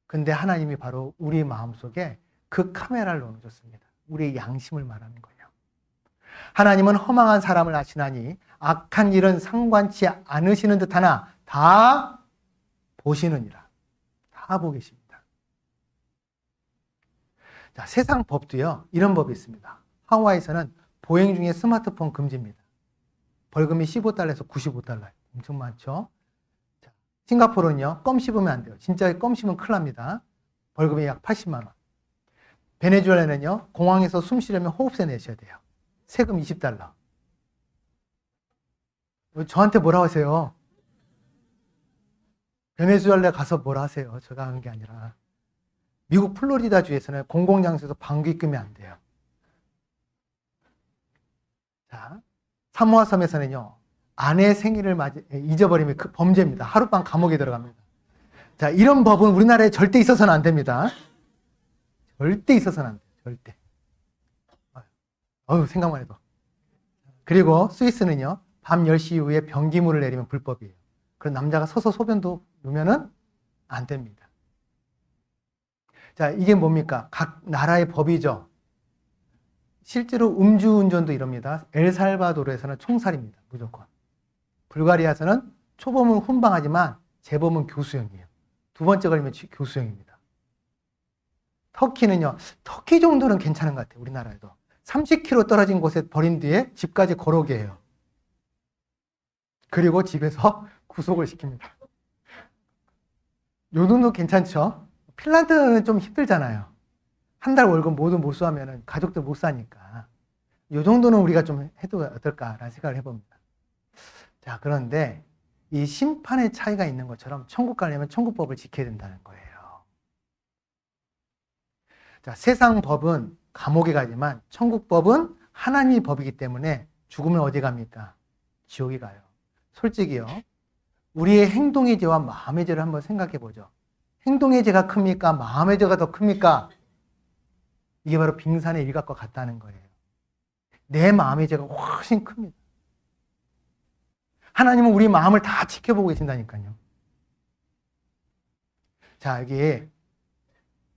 근데 하나님이 바로 우리 마음속에 그 카메라를 넣어줬습니다. 우리의 양심을 말하는 거예요. 하나님은 허망한 사람을 아시나니 악한 일은 상관치 않으시는 듯하나 다 보시느니라. 다 보고 계십니다. 자, 세상 법도요, 이런 법이 있습니다. 하와이에서는 보행 중에 스마트폰 금지입니다. 벌금이 15달러에서 95달러예요. 엄청 많죠? 자, 싱가포르는요, 껌 씹으면 안 돼요. 진짜 껌 씹으면 큰일 납니다. 벌금이 약 80만 원. 베네수엘라는요, 공항에서 숨 쉬려면 호흡세 내셔야 돼요. 세금 20달러. 저한테 뭐라 하세요? 베네수엘라 가서 뭐라 하세요? 제가 하는 게 아니라. 미국 플로리다주에서는 공공장소에서 방귀 뀌면 안 돼요. 자, 사모아 섬에서는요, 아내 생일을 잊어버리면 그 범죄입니다. 하룻밤 감옥에 들어갑니다. 자, 이런 법은 우리나라에 절대 있어서는 안 됩니다. 절대 있어서는 안 돼요. 절대. 생각만 해도. 그리고 스위스는요, 밤 10시 이후에 변기물을 내리면 불법이에요. 그런 남자가 서서 소변도 누면은 안 됩니다. 자, 이게 뭡니까? 각 나라의 법이죠. 실제로 음주운전도 이럽니다. 엘살바도르에서는 총살입니다. 무조건. 불가리아에서는 초범은 훈방하지만 재범은 교수형이에요. 두 번째 걸리면 교수형입니다. 터키는요, 터키 정도는 괜찮은 것 같아요. 우리나라에도. 30km 떨어진 곳에 버린 뒤에 집까지 걸어오게 해요. 그리고 집에서 구속을 시킵니다. 요 정도 괜찮죠? 핀란드는 좀 힘들잖아요. 한 달 월급 모두 못 수하면 가족들 못 사니까. 요 정도는 우리가 좀 해도 어떨까라는 생각을 해봅니다. 자, 그런데 이 심판의 차이가 있는 것처럼 천국 가려면 천국법을 지켜야 된다는 거예요. 자, 세상 법은 감옥에 가지만 천국법은 하나님의 법이기 때문에 죽으면 어디 갑니까? 지옥에 가요. 솔직히요, 우리의 행동의 죄와 마음의 죄를 한번 생각해 보죠. 행동의 죄가 큽니까? 마음의 죄가 더 큽니까? 이게 바로 빙산의 일각과 같다는 거예요. 내 마음의 죄가 훨씬 큽니다. 하나님은 우리 마음을 다 지켜보고 계신다니까요. 자, 여기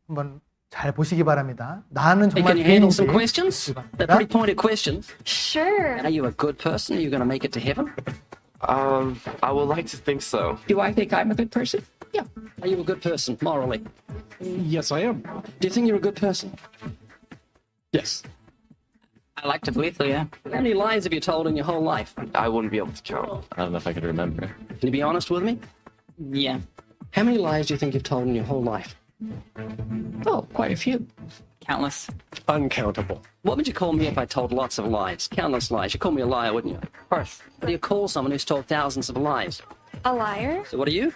한번 잘 보시기 바랍니다. 나는 정말 Can you handle some 죄인인지. questions? They're pretty pointed questions. Sure. Are you a good person? Are you going to make it to heaven? I would like to think so. Do I think I'm a good person? Yeah. Are you a good person, morally? Yes, I am. Do you think you're a good person? Yes. I like to believe so, yeah. How many lies have you told in your whole life? I wouldn't be able to count. I don't know if I could remember. Can you be honest with me? Yeah. How many lies do you think you've told in your whole life? Oh, quite a few. Countless. Uncountable. What would you call me if I told lots of lies? Countless lies. You'd call me a liar, wouldn't you? Of course. What do you call someone who's told thousands of lies? A liar? So what are you?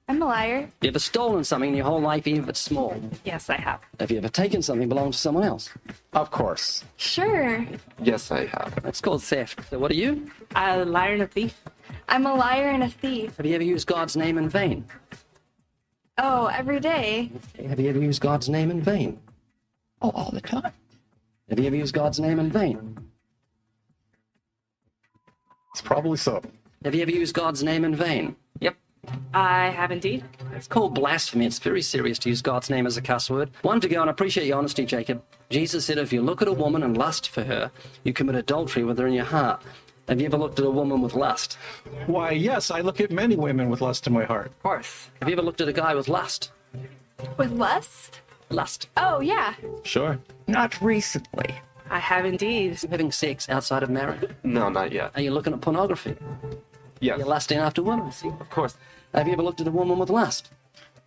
I'm a liar. You ever stolen something in your whole life, even if it's small? Yes, I have. Have you ever taken something that belonged to someone else? Of course. Sure. Yes, I have. That's called theft. So what are you? A liar and a thief. I'm a liar and a thief. Have you ever used God's name in vain? Oh, every day. Have you ever used God's name in vain? Oh, all the time. Have you ever used God's name in vain? It's probably so. Have you ever used God's name in vain? Yep. I have indeed. It's called blasphemy. It's very serious to use God's name as a cuss word. One to go, and I appreciate your honesty, Jacob. Jesus said if you look at a woman and lust for her, you commit adultery with her in your heart. Have you ever looked at a woman with lust? Why, yes, I look at many women with lust in my heart. Of course. Have you ever looked at a guy with lust? With lust? Lust. Oh, yeah. Sure. Not recently. I have indeed. Having sex outside of marriage? No, not yet. Are you looking at pornography? Yes. You're lusting after women? Of course. Have you ever looked at a woman with lust?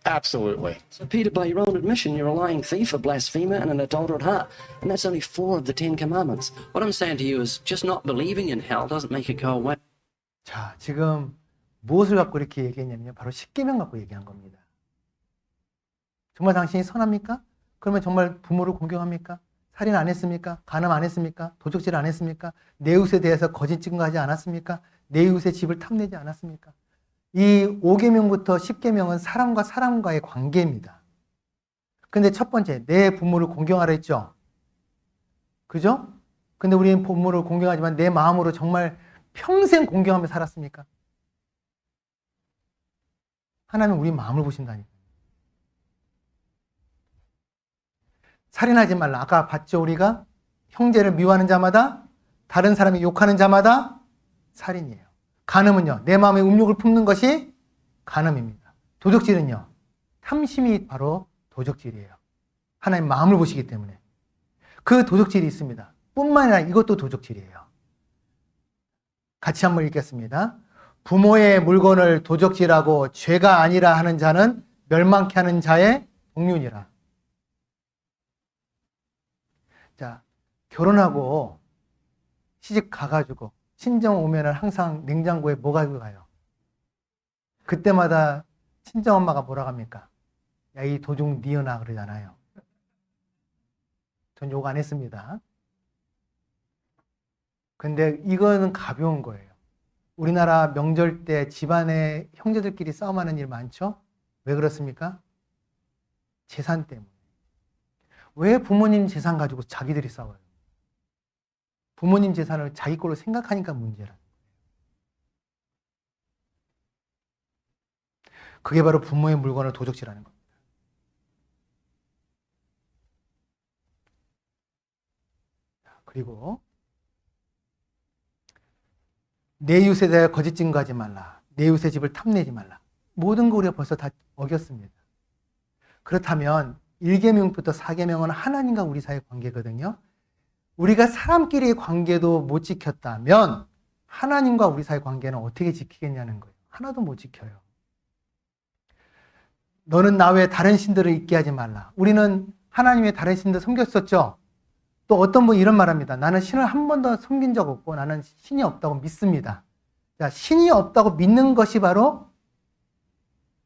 Absolutely. So, Peter, by your own admission, you're a lying thief, a blasphemer, and an adulterer at heart. And that's only 4 of the 10 commandments. What I'm saying to you is just not believing in hell doesn't make it go away. 자, 지금 무엇을 갖고 이렇게 얘기했냐면요. 바로 십계명 갖고 얘기한 겁니다. 정말 당신이 선합니까? 그러면 정말 부모를 공경합니까? 살인 안 했습니까? 간음 안 했습니까? 도적질 안 했습니까? 내 이웃에 대해서 거짓 증거하지 않았습니까? 내 이웃의 집을 탐내지 않았습니까? 이 5계명부터 10계명은 사람과 사람과의 관계입니다. 근데 첫 번째, 내 부모를 공경하라 했죠? 그죠? 근데 우리는 부모를 공경하지만 내 마음으로 정말 평생 공경하며 살았습니까? 하나님은 우리 마음을 보신다니까요. 살인하지 말라. 아까 봤죠, 우리가? 형제를 미워하는 자마다, 다른 사람이 욕하는 자마다 살인이에요. 간음은요, 내 마음에 음욕을 품는 것이 간음입니다. 도적질은요, 탐심이 바로 도적질이에요. 하나님 마음을 보시기 때문에. 그 도적질이 있습니다. 뿐만 아니라 이것도 도적질이에요. 같이 한번 읽겠습니다. 부모의 물건을 도적질하고 죄가 아니라 하는 자는 멸망케 하는 자의 동륜이라. 자, 결혼하고 시집 가가지고 친정 오면은 항상 냉장고에 뭐 가지고 가요? 그때마다 친정엄마가 뭐라고 합니까? 야, 이 도중 니어나 그러잖아요. 전 욕 안 했습니다. 근데 이거는 가벼운 거예요. 우리나라 명절 때 집안에 형제들끼리 싸움하는 일 많죠? 왜 그렇습니까? 재산 때문에. 왜 부모님 재산 가지고 자기들이 싸워요? 부모님 재산을 자기 걸로 생각하니까 문제라. 그게 바로 부모의 물건을 도적질하는 겁니다. 그리고 내 이웃에 대해 거짓 증거하지 말라. 내 이웃의 집을 탐내지 말라. 모든 거 우리가 벌써 다 어겼습니다. 그렇다면 1계명부터 4계명은 하나님과 우리 사이의 관계거든요. 우리가 사람끼리의 관계도 못 지켰다면 하나님과 우리 사이의 관계는 어떻게 지키겠냐는 거예요. 하나도 못 지켜요. 너는 나 외에 다른 신들을 있게 하지 말라. 우리는 하나님의 다른 신들 섬겼었죠. 또 어떤 분이 이런 말합니다. 나는 신을 한 번도 섬긴 적 없고 나는 신이 없다고 믿습니다. 자, 신이 없다고 믿는 것이 바로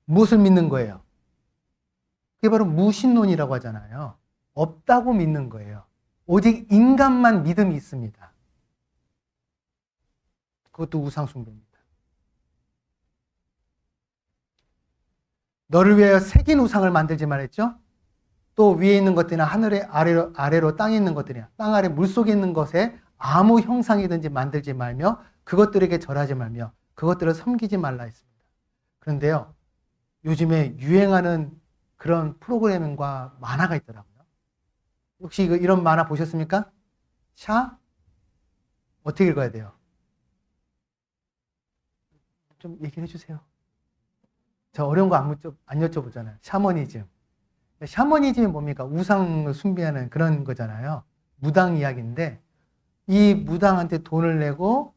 무엇을 믿는 거예요? 그게 바로 무신론이라고 하잖아요. 없다고 믿는 거예요. 오직 인간만 믿음이 있습니다. 그것도 우상숭배입니다. 너를 위하여 새긴 우상을 만들지 말했죠? 또 위에 있는 것들이나 하늘의 아래로 땅에 있는 것들이나 땅 아래 물속에 있는 것에 아무 형상이든지 만들지 말며 그것들에게 절하지 말며 그것들을 섬기지 말라 했습니다. 그런데요, 요즘에 유행하는 그런 프로그래밍과 만화가 있더라고요. 혹시 이런 만화 보셨습니까? 샤? 어떻게 읽어야 돼요? 좀 얘기를 해주세요. 저 어려운 거 안 여쭤보잖아요. 샤머니즘. 샤머니즘이 뭡니까? 우상을 숭배하는 그런 거잖아요. 무당 이야기인데 이 무당한테 돈을 내고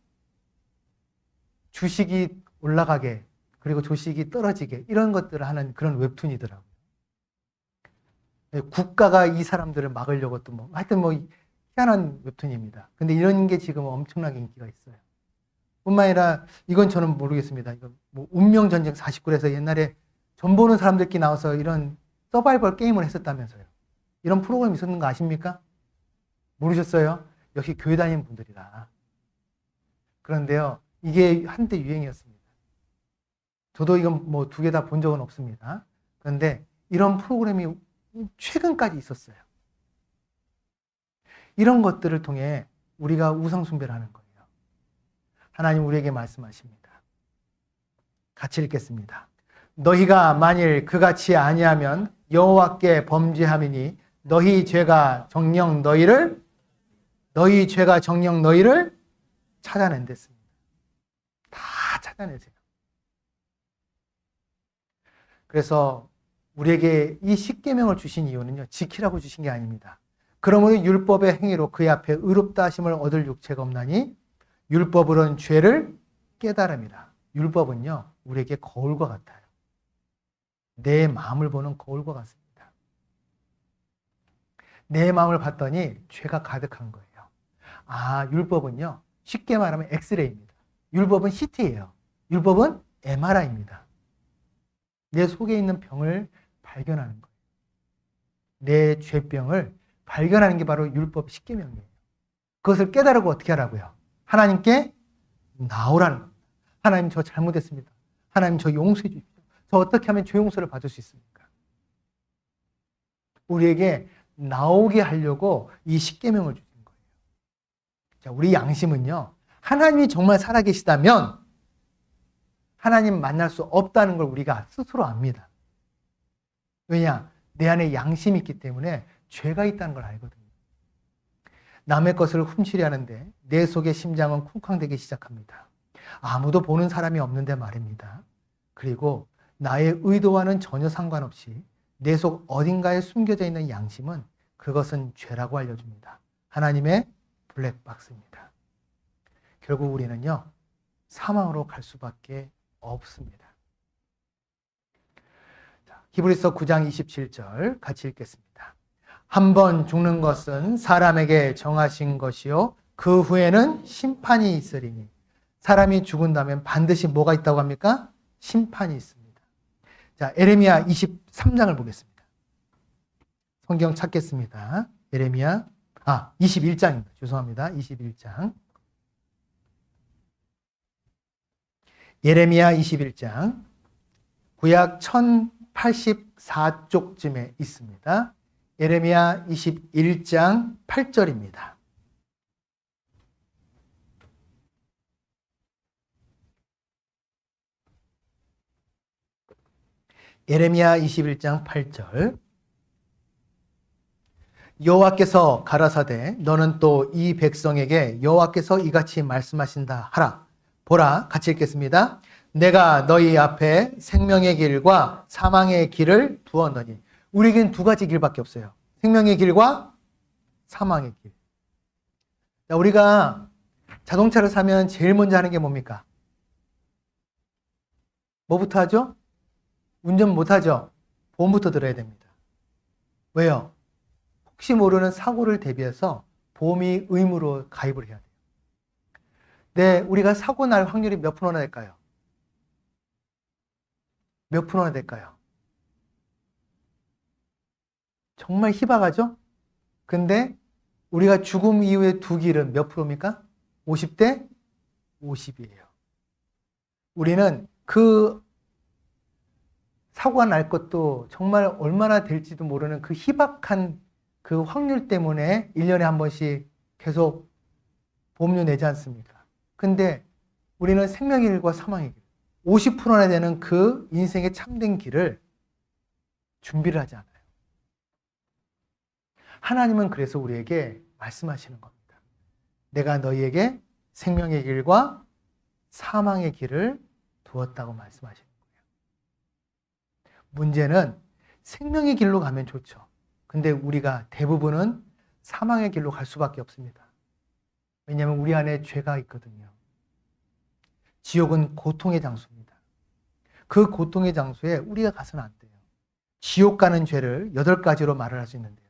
주식이 올라가게 그리고 주식이 떨어지게 이런 것들을 하는 그런 웹툰이더라고요. 국가가 이 사람들을 막으려고 또 뭐 하여튼 뭐 희한한 웹툰입니다. 근데 이런 게 지금 엄청나게 인기가 있어요. 뿐만 아니라 이건 저는 모르겠습니다. 이거 뭐 운명전쟁 49에서 옛날에 전 보는 사람들끼리 나와서 이런 서바이벌 게임을 했었다면서요. 이런 프로그램이 있었는 거 아십니까? 모르셨어요? 역시 교회 다니는 분들이라. 그런데요, 이게 한때 유행이었습니다. 저도 이건 뭐 두 개 다 본 적은 없습니다. 그런데 이런 프로그램이 최근까지 있었어요. 이런 것들을 통해 우리가 우상숭배를 하는 거예요. 하나님 우리에게 말씀하십니다. 같이 읽겠습니다. 너희가 만일 그같이 아니하면 여호와께 범죄함이니 너희 죄가 정녕 너희를 찾아낸댔습니다. 다 찾아내세요. 그래서 우리에게 이 십계명을 주신 이유는요, 지키라고 주신 게 아닙니다. 그러므로 율법의 행위로 그의 앞에 의롭다 하심을 얻을 육체가 없나니 율법으로는 죄를 깨달음이라. 율법은요, 우리에게 거울과 같아요. 내 마음을 보는 거울과 같습니다. 내 마음을 봤더니 죄가 가득한 거예요. 아, 율법은요, 쉽게 말하면 엑스레이입니다. 율법은 CT예요. 율법은 MRI입니다. 내 속에 있는 병을 발견하는 거예요. 내 죄병을 발견하는 게 바로 율법 십계명이에요. 그것을 깨달고 어떻게 하라고요? 하나님께 나오라는 겁니다. 하나님 저 잘못했습니다. 하나님 저 용서해 주십시오. 저 어떻게 하면 죄 용서를 받을 수 있습니까? 우리에게 나오게 하려고 이 십계명을 주신 거예요. 자, 우리 양심은요, 하나님이 정말 살아계시다면 하나님 만날 수 없다는 걸 우리가 스스로 압니다. 왜냐? 내 안에 양심이 있기 때문에 죄가 있다는 걸 알거든요. 남의 것을 훔치려 하는데 내 속의 심장은 쿵쾅대기 시작합니다. 아무도 보는 사람이 없는데 말입니다. 그리고 나의 의도와는 전혀 상관없이 내 속 어딘가에 숨겨져 있는 양심은 그것은 죄라고 알려줍니다. 하나님의 블랙박스입니다. 결국 우리는요, 사망으로 갈 수밖에 없습니다. 자, 히브리서 9장 27절 같이 읽겠습니다. 한 번 죽는 것은 사람에게 정하신 것이요 그 후에는 심판이 있으리니. 사람이 죽은다면 반드시 뭐가 있다고 합니까? 심판이 있습니다. 자, 에레미야 23장을 보겠습니다. 성경 찾겠습니다. 에레미야 21장입니다. 죄송합니다. 21장. 예레미야 21장. 구약 1084쪽쯤에 있습니다. 예레미야 21장 8절입니다. 예레미야 21장 8절. 여호와께서 가라사대 너는 또 이 백성에게 여호와께서 이같이 말씀하신다 하라. 보라, 같이 읽겠습니다. 내가 너희 앞에 생명의 길과 사망의 길을 두었느니. 우리에겐 두 가지 길밖에 없어요. 생명의 길과 사망의 길. 자, 우리가 자동차를 사면 제일 먼저 하는 게 뭡니까? 뭐부터 하죠? 운전 못하죠? 보험부터 들어야 됩니다. 왜요? 혹시 모르는 사고를 대비해서 보험이 의무로 가입을 해야 돼요. 네, 우리가 사고 날 확률이 몇 프로나 될까요? 몇 프로나 될까요? 정말 희박하죠? 근데 우리가 죽음 이후의 두 길은 몇 프로입니까? 50대 50이에요. 우리는 그 사고가 날 것도 정말 얼마나 될지도 모르는 그 희박한 그 확률 때문에 1년에 한 번씩 계속 보험료 내지 않습니까? 근데 우리는 생명의 길과 사망의 길, 50%나 되는 그 인생의 참된 길을 준비를 하지 않아요. 하나님은 그래서 우리에게 말씀하시는 겁니다. 내가 너희에게 생명의 길과 사망의 길을 두었다고 말씀하시는 거예요. 문제는 생명의 길로 가면 좋죠. 근데 우리가 대부분은 사망의 길로 갈 수밖에 없습니다. 왜냐하면 우리 안에 죄가 있거든요. 지옥은 고통의 장소입니다. 그 고통의 장소에 우리가 가서는 안 돼요. 지옥 가는 죄를 8가지로 말을 할 수 있는데요.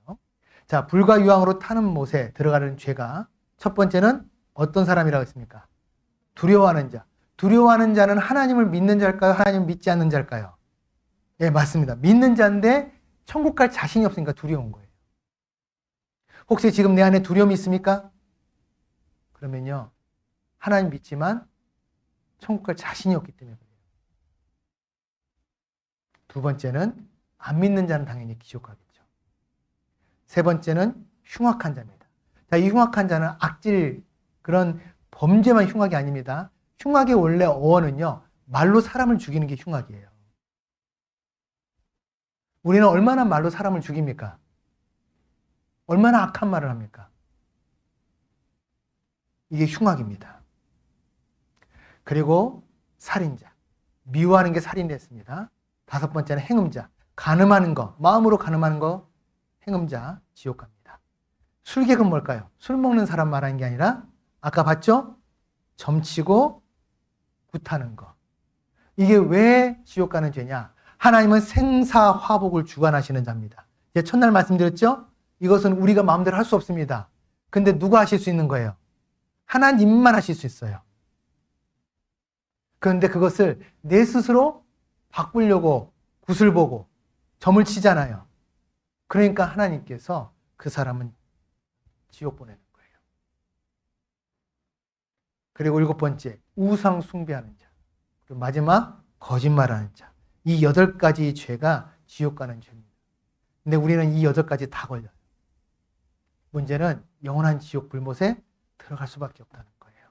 자, 불과 유황으로 타는 못에 들어가는 죄가 첫 번째는 어떤 사람이라고 했습니까? 두려워하는 자. 두려워하는 자는 하나님을 믿는 자일까요? 하나님을 믿지 않는 자일까요? 예, 맞습니다. 믿는 자인데 천국 갈 자신이 없으니까 두려운 거예요. 혹시 지금 내 안에 두려움이 있습니까? 그러면요, 하나님 믿지만 천국 갈 자신이 없기 때문에 그래요. 두 번째는 안 믿는 자는 당연히 지옥 가겠죠. 세 번째는 흉악한 자입니다. 자, 이 흉악한 자는 악질, 그런 범죄만 흉악이 아닙니다. 흉악의 원래 어원은요, 말로 사람을 죽이는 게 흉악이에요. 우리는 얼마나 말로 사람을 죽입니까? 얼마나 악한 말을 합니까? 이게 흉악입니다. 그리고 살인자. 미워하는 게 살인됐습니다. 다섯 번째는 행음자. 간음하는 거, 마음으로 간음하는 거, 행음자, 지옥 갑니다. 술객은 뭘까요? 술 먹는 사람 말하는 게 아니라 아까 봤죠? 점치고 굿하는 거. 이게 왜 지옥 가는 죄냐? 하나님은 생사화복을 주관하시는 자입니다. 이제 첫날 말씀드렸죠? 이것은 우리가 마음대로 할 수 없습니다. 근데 누가 하실 수 있는 거예요? 하나님만 하실 수 있어요. 그런데 그것을 내 스스로 바꾸려고 굿을 보고 점을 치잖아요. 그러니까 하나님께서 그 사람은 지옥 보내는 거예요. 그리고 7번째, 우상 숭배하는 자. 그리고 마지막, 거짓말하는 자. 이 8가지 죄가 지옥 가는 죄입니다. 근데 우리는 이 8가지 다 걸려요. 문제는 영원한 지옥 불못에 들어갈 수밖에 없다는 거예요.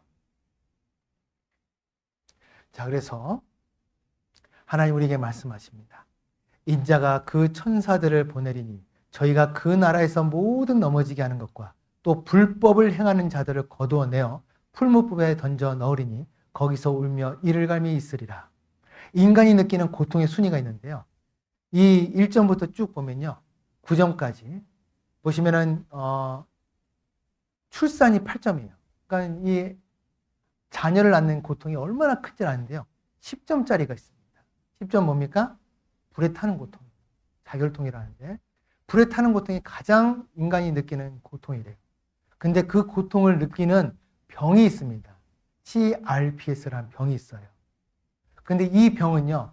자, 그래서 하나님 우리에게 말씀하십니다. 인자가 그 천사들을 보내리니 저희가 그 나라에서 모든 넘어지게 하는 것과 또 불법을 행하는 자들을 거두어내어 풀무불에 던져 넣으리니 거기서 울며 이를 갈미 있으리라. 인간이 느끼는 고통의 순위가 있는데요. 이 1점부터 쭉 보면요. 9점까지 보시면은 출산이 8점이에요. 그러니까 이 자녀를 낳는 고통이 얼마나 큰지 아는데요. 10점짜리가 있습니다. 10점 뭡니까? 불에 타는 고통. 자결통이라는데 불에 타는 고통이 가장 인간이 느끼는 고통이래요. 근데 그 고통을 느끼는 병이 있습니다. CRPS라는 병이 있어요. 근데 이 병은요.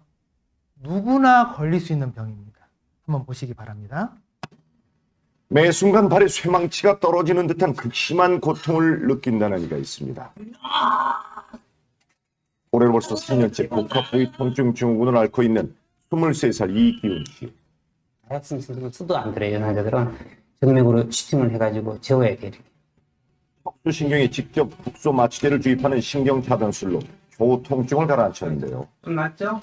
누구나 걸릴 수 있는 병입니다. 한번 보시기 바랍니다. 매 순간 발에 쇠망치가 떨어지는 듯한 극심한 고통을 느낀다는 이가 있습니다. 올해로 벌써 3년째 복합 부위 통증 증후군을 앓고 있는 23살 이기훈 씨. 다이악신 수도 안 들어요. 환자들은 정맥으로 슈팅을 해가지고 재워야 돼요. 척추신경에 직접 국소 마취제를 주입하는 신경차단술로 겨우 통증을 가라앉혔는데요. 맞죠?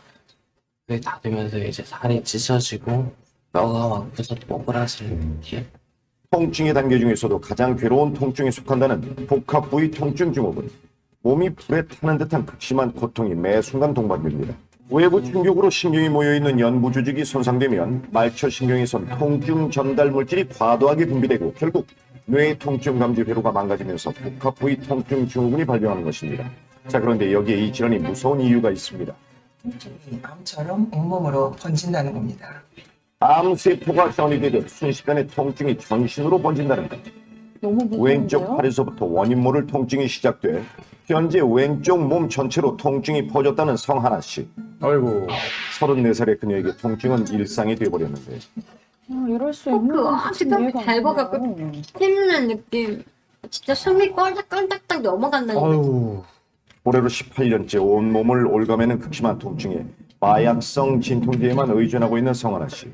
그게 다 되면서 이제 살이 찢어지고 뼈가 막 부서 뽀글하시는 통증의 단계 중에서도 가장 괴로운 통증에 속한다는 복합 부위 통증 증후군. 몸이 불에 타는 듯한 극심한 고통이 매 순간 동반됩니다. 외부 충격으로 신경이 모여있는 연부 조직이 손상되면 말초신경에선 통증 전달 물질이 과도하게 분비되고 결국 뇌의 통증 감지 회로가 망가지면서 복합 부위 통증 증후군이 발병하는 것입니다. 자, 그런데 여기에 이 질환이 무서운 이유가 있습니다. 통증이 암처럼 온몸으로 번진다는 겁니다. 암세포가 다운이 되듯 순식간에 통증이 전신으로 번진다는 것. 왼쪽 팔에서부터 원인 모를 통증이 시작돼 현재 왼쪽 몸 전체로 통증이 퍼졌다는 성하나 씨. 아이고. 34살의 그녀에게 통증은 일상이 되어버렸는데. 이럴 수 있는 뼈 얇아갖고 씹는 느낌. 진짜 숨이 꼴딱꼴딱 넘어간다는 느낌. 올해로 18년째 온몸을 올가매는 극심한 통증에 마약성 진통제에만 의존하고 있는 성하나 씨.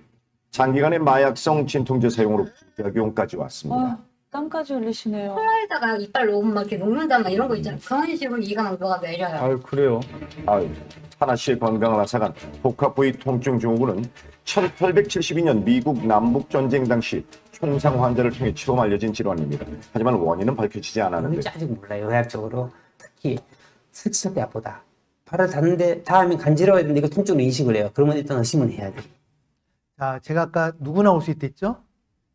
장기간의 마약성 진통제 사용으로 부작용까지 왔습니다. 땀까지 흘리시네요. 콜라에다가 이빨 놓으면 막 이렇게 녹는다 막 이런 거 있잖아. 그런 식으로 이가 막 녹아 내려요. 아유, 그래요? 아유, 하나 씨의 건강을 앗아간 복합 부위 통증 증후군은 1872년 미국 남북 전쟁 당시 총상 환자를 통해 처음 알려진 질환입니다. 하지만 원인은 밝혀지지 않았는데. 아직 몰라요. 의학적으로 특히 스치할 때 아프다. 발을 닿는데 닿으면 간지러워야 되는데 이거 통증으로 인식을 해요. 그러면 일단 의심은 해야 돼요. 자, 제가 아까 누구나 올 수 있다 했죠?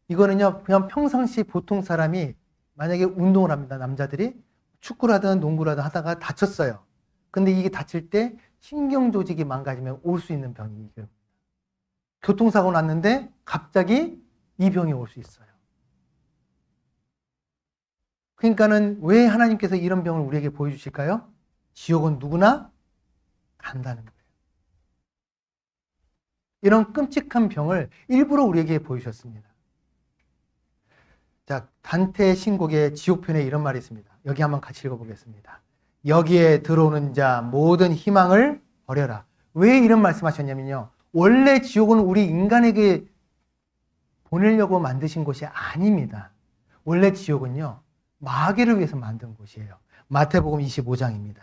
이거는요, 그냥 평상시 보통 사람이 만약에 운동을 합니다. 남자들이 축구를 하든 농구를 하든 하다가 다쳤어요. 근데 이게 다칠 때 신경 조직이 망가지면 올 수 있는 병이에요. 교통사고 났는데 갑자기 이 병이 올 수 있어요. 그러니까는 왜 하나님께서 이런 병을 우리에게 보여주실까요? 지옥은 누구나 간다는 거예요. 이런 끔찍한 병을 일부러 우리에게 보여주셨습니다. 자, 단테의 신곡의 지옥편에 이런 말이 있습니다. 여기 한번 같이 읽어보겠습니다. 여기에 들어오는 자 모든 희망을 버려라. 왜 이런 말씀하셨냐면요. 원래 지옥은 우리 인간에게 보내려고 만드신 곳이 아닙니다. 원래 지옥은요. 마귀를 위해서 만든 곳이에요. 마태복음 25장입니다.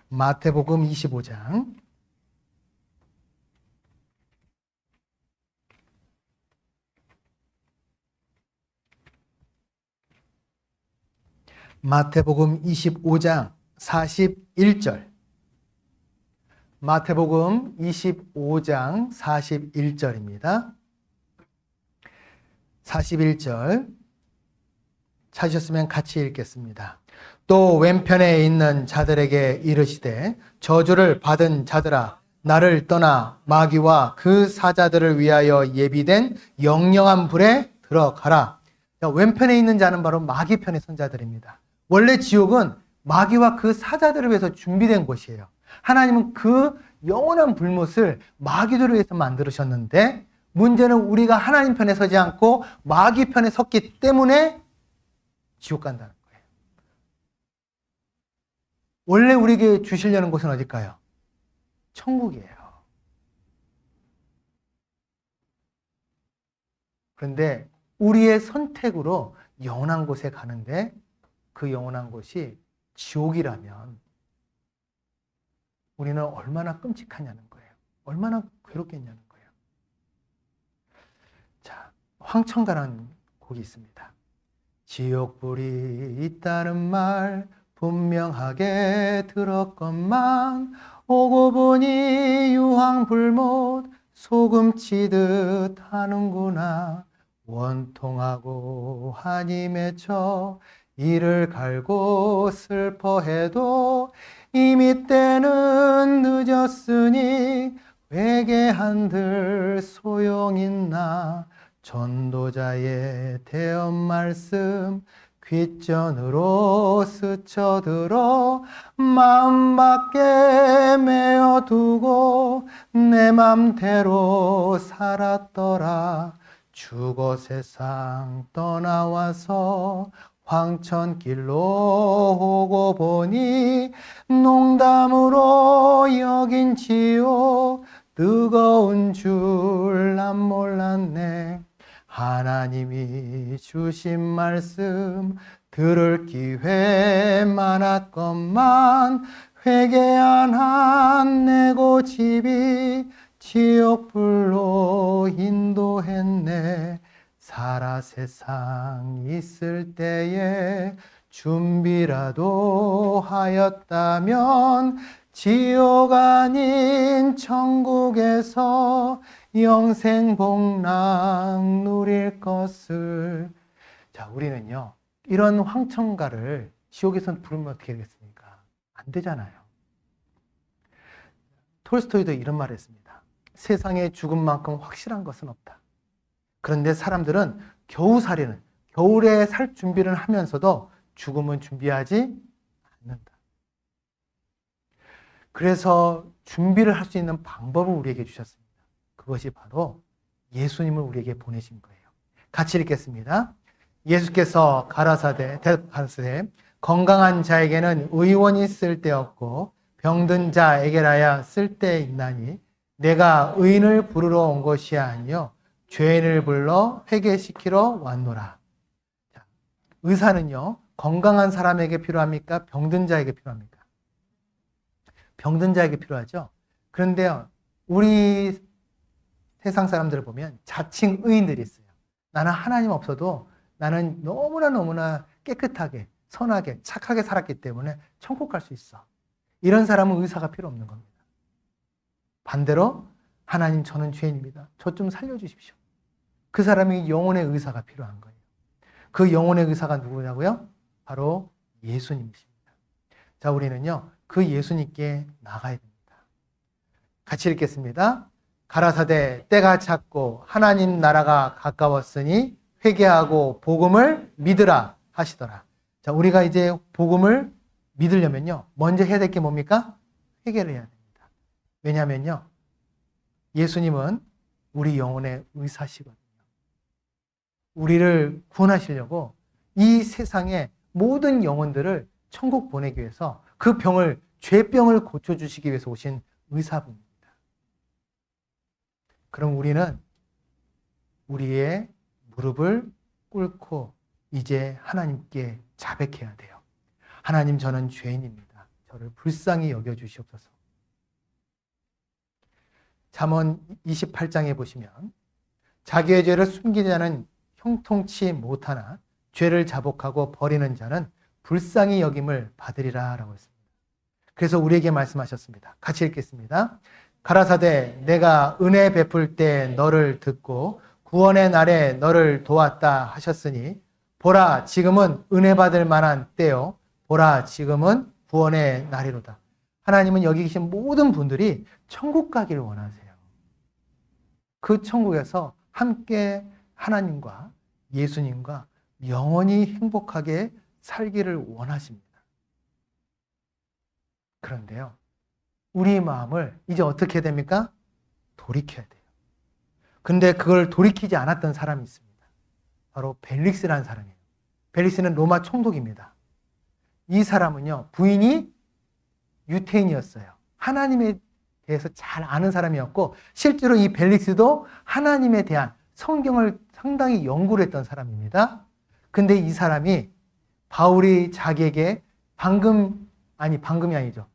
마태복음 25장. 마태복음 25장 41절. 마태복음 25장 41절입니다. 41절. 찾으셨으면 같이 읽겠습니다. 또 왼편에 있는 자들에게 이르시되 저주를 받은 자들아 나를 떠나 마귀와 그 사자들을 위하여 예비된 영영한 불에 들어가라. 왼편에 있는 자는 바로 마귀 편의 선자들입니다. 원래 지옥은 마귀와 그 사자들을 위해서 준비된 곳이에요. 하나님은 그 영원한 불못을 마귀들을 위해서 만들으셨는데 문제는 우리가 하나님 편에 서지 않고 마귀 편에 섰기 때문에 지옥 간다는 거예요. 원래 우리에게 주시려는 곳은 어딜까요? 천국이에요. 그런데 우리의 선택으로 영원한 곳에 가는데 그 영원한 곳이 지옥이라면 우리는 얼마나 끔찍하냐는 거예요. 얼마나 괴롭겠냐는 거예요. 자, 황천가라는 곡이 있습니다. 지옥불이 있다는 말 분명하게 들었건만 오고 보니 유황불못 소금 치듯 하는구나. 원통하고 한이 맺혀 이를 갈고 슬퍼해도 이미 때는 늦었으니 회개한들 소용있나. 전도자의 대언 말씀 귓전으로 스쳐들어 마음밖에 메어두고 내 맘대로 살았더라. 죽어 세상 떠나와서 황천길로 오고 보니 농담으로 여긴 지옥 뜨거운 줄 난 몰랐네. 하나님이 주신 말씀 들을 기회 많았건만 회개 안 한 내 고집이 지옥불로 인도했네. 살아 세상 있을 때에 준비라도 하였다면 지옥 아닌 천국에서 영생 복락 누릴 것을. 자, 우리는요 이런 황천가를 지옥에서 부르면 어떻게 되겠습니까? 안 되잖아요. 톨스토이도 이런 말을 했습니다. 세상에 죽음만큼 확실한 것은 없다. 그런데 사람들은 겨우 살이는, 겨울에 살 준비를 하면서도 죽음은 준비하지 않는다. 그래서 준비를 할 수 있는 방법을 우리에게 주셨습니다. 그것이 바로 예수님을 우리에게 보내신 거예요. 같이 읽겠습니다. 예수께서 가라사대 건강한 자에게는 의원이 쓸데없고 병든 자에게라야 쓸데있나니 내가 의인을 부르러 온 것이 아니요 죄인을 불러 회개시키러 왔노라. 자, 의사는요 건강한 사람에게 필요합니까? 병든 자에게 필요합니까? 병든 자에게 필요하죠. 그런데요 우리 세상 사람들을 보면 자칭 의인들이 있어요. 나는 하나님 없어도 나는 너무나 깨끗하게 선하게 착하게 살았기 때문에 천국 갈 수 있어. 이런 사람은 의사가 필요 없는 겁니다. 반대로 하나님 저는 죄인입니다. 저 좀 살려주십시오. 그 사람이 영혼의 의사가 필요한 거예요. 그 영혼의 의사가 누구냐고요? 바로 예수님이십니다. 자, 우리는요 그 예수님께 나가야 됩니다. 같이 읽겠습니다. 가라사대 때가 찼고 하나님 나라가 가까웠으니 회개하고 복음을 믿으라 하시더라. 자, 우리가 이제 복음을 믿으려면요 먼저 해야 될 게 뭡니까? 회개를 해야 됩니다. 왜냐하면요 예수님은 우리 영혼의 의사시거든요. 우리를 구원하시려고 이 세상의 모든 영혼들을 천국 보내기 위해서 그 병을, 죄병을 고쳐주시기 위해서 오신 의사분입니다. 그럼 우리는 우리의 무릎을 꿇고 이제 하나님께 자백해야 돼요. 하나님 저는 죄인입니다. 저를 불쌍히 여겨주시옵소서. 잠언 28장에 보시면 자기의 죄를 숨기지 않은 형통치 못하나 죄를 자복하고 버리는 자는 불쌍히 여김을 받으리라 라고 했습니다. 그래서 우리에게 말씀하셨습니다. 같이 읽겠습니다. 가라사대 내가 은혜 베풀 때 너를 듣고 구원의 날에 너를 도왔다 하셨으니 보라 지금은 은혜 받을 만한 때요 보라 지금은 구원의 날이로다. 하나님은 여기 계신 모든 분들이 천국 가기를 원하세요. 그 천국에서 함께 하나님과 예수님과 영원히 행복하게 살기를 원하십니다. 그런데요 우리 마음을 이제 어떻게 됩니까? 돌이켜야 돼요. 근데 그걸 돌이키지 않았던 사람이 있습니다. 바로 벨릭스라는 사람이에요. 벨릭스는 로마 총독입니다. 이 사람은요 부인이 유태인이었어요. 하나님에 대해서 잘 아는 사람이었고 실제로 이 벨릭스도 하나님에 대한 성경을 상당히 연구를 했던 사람입니다. 근데 이 사람이 바울이 자기에게 방금이 아니죠.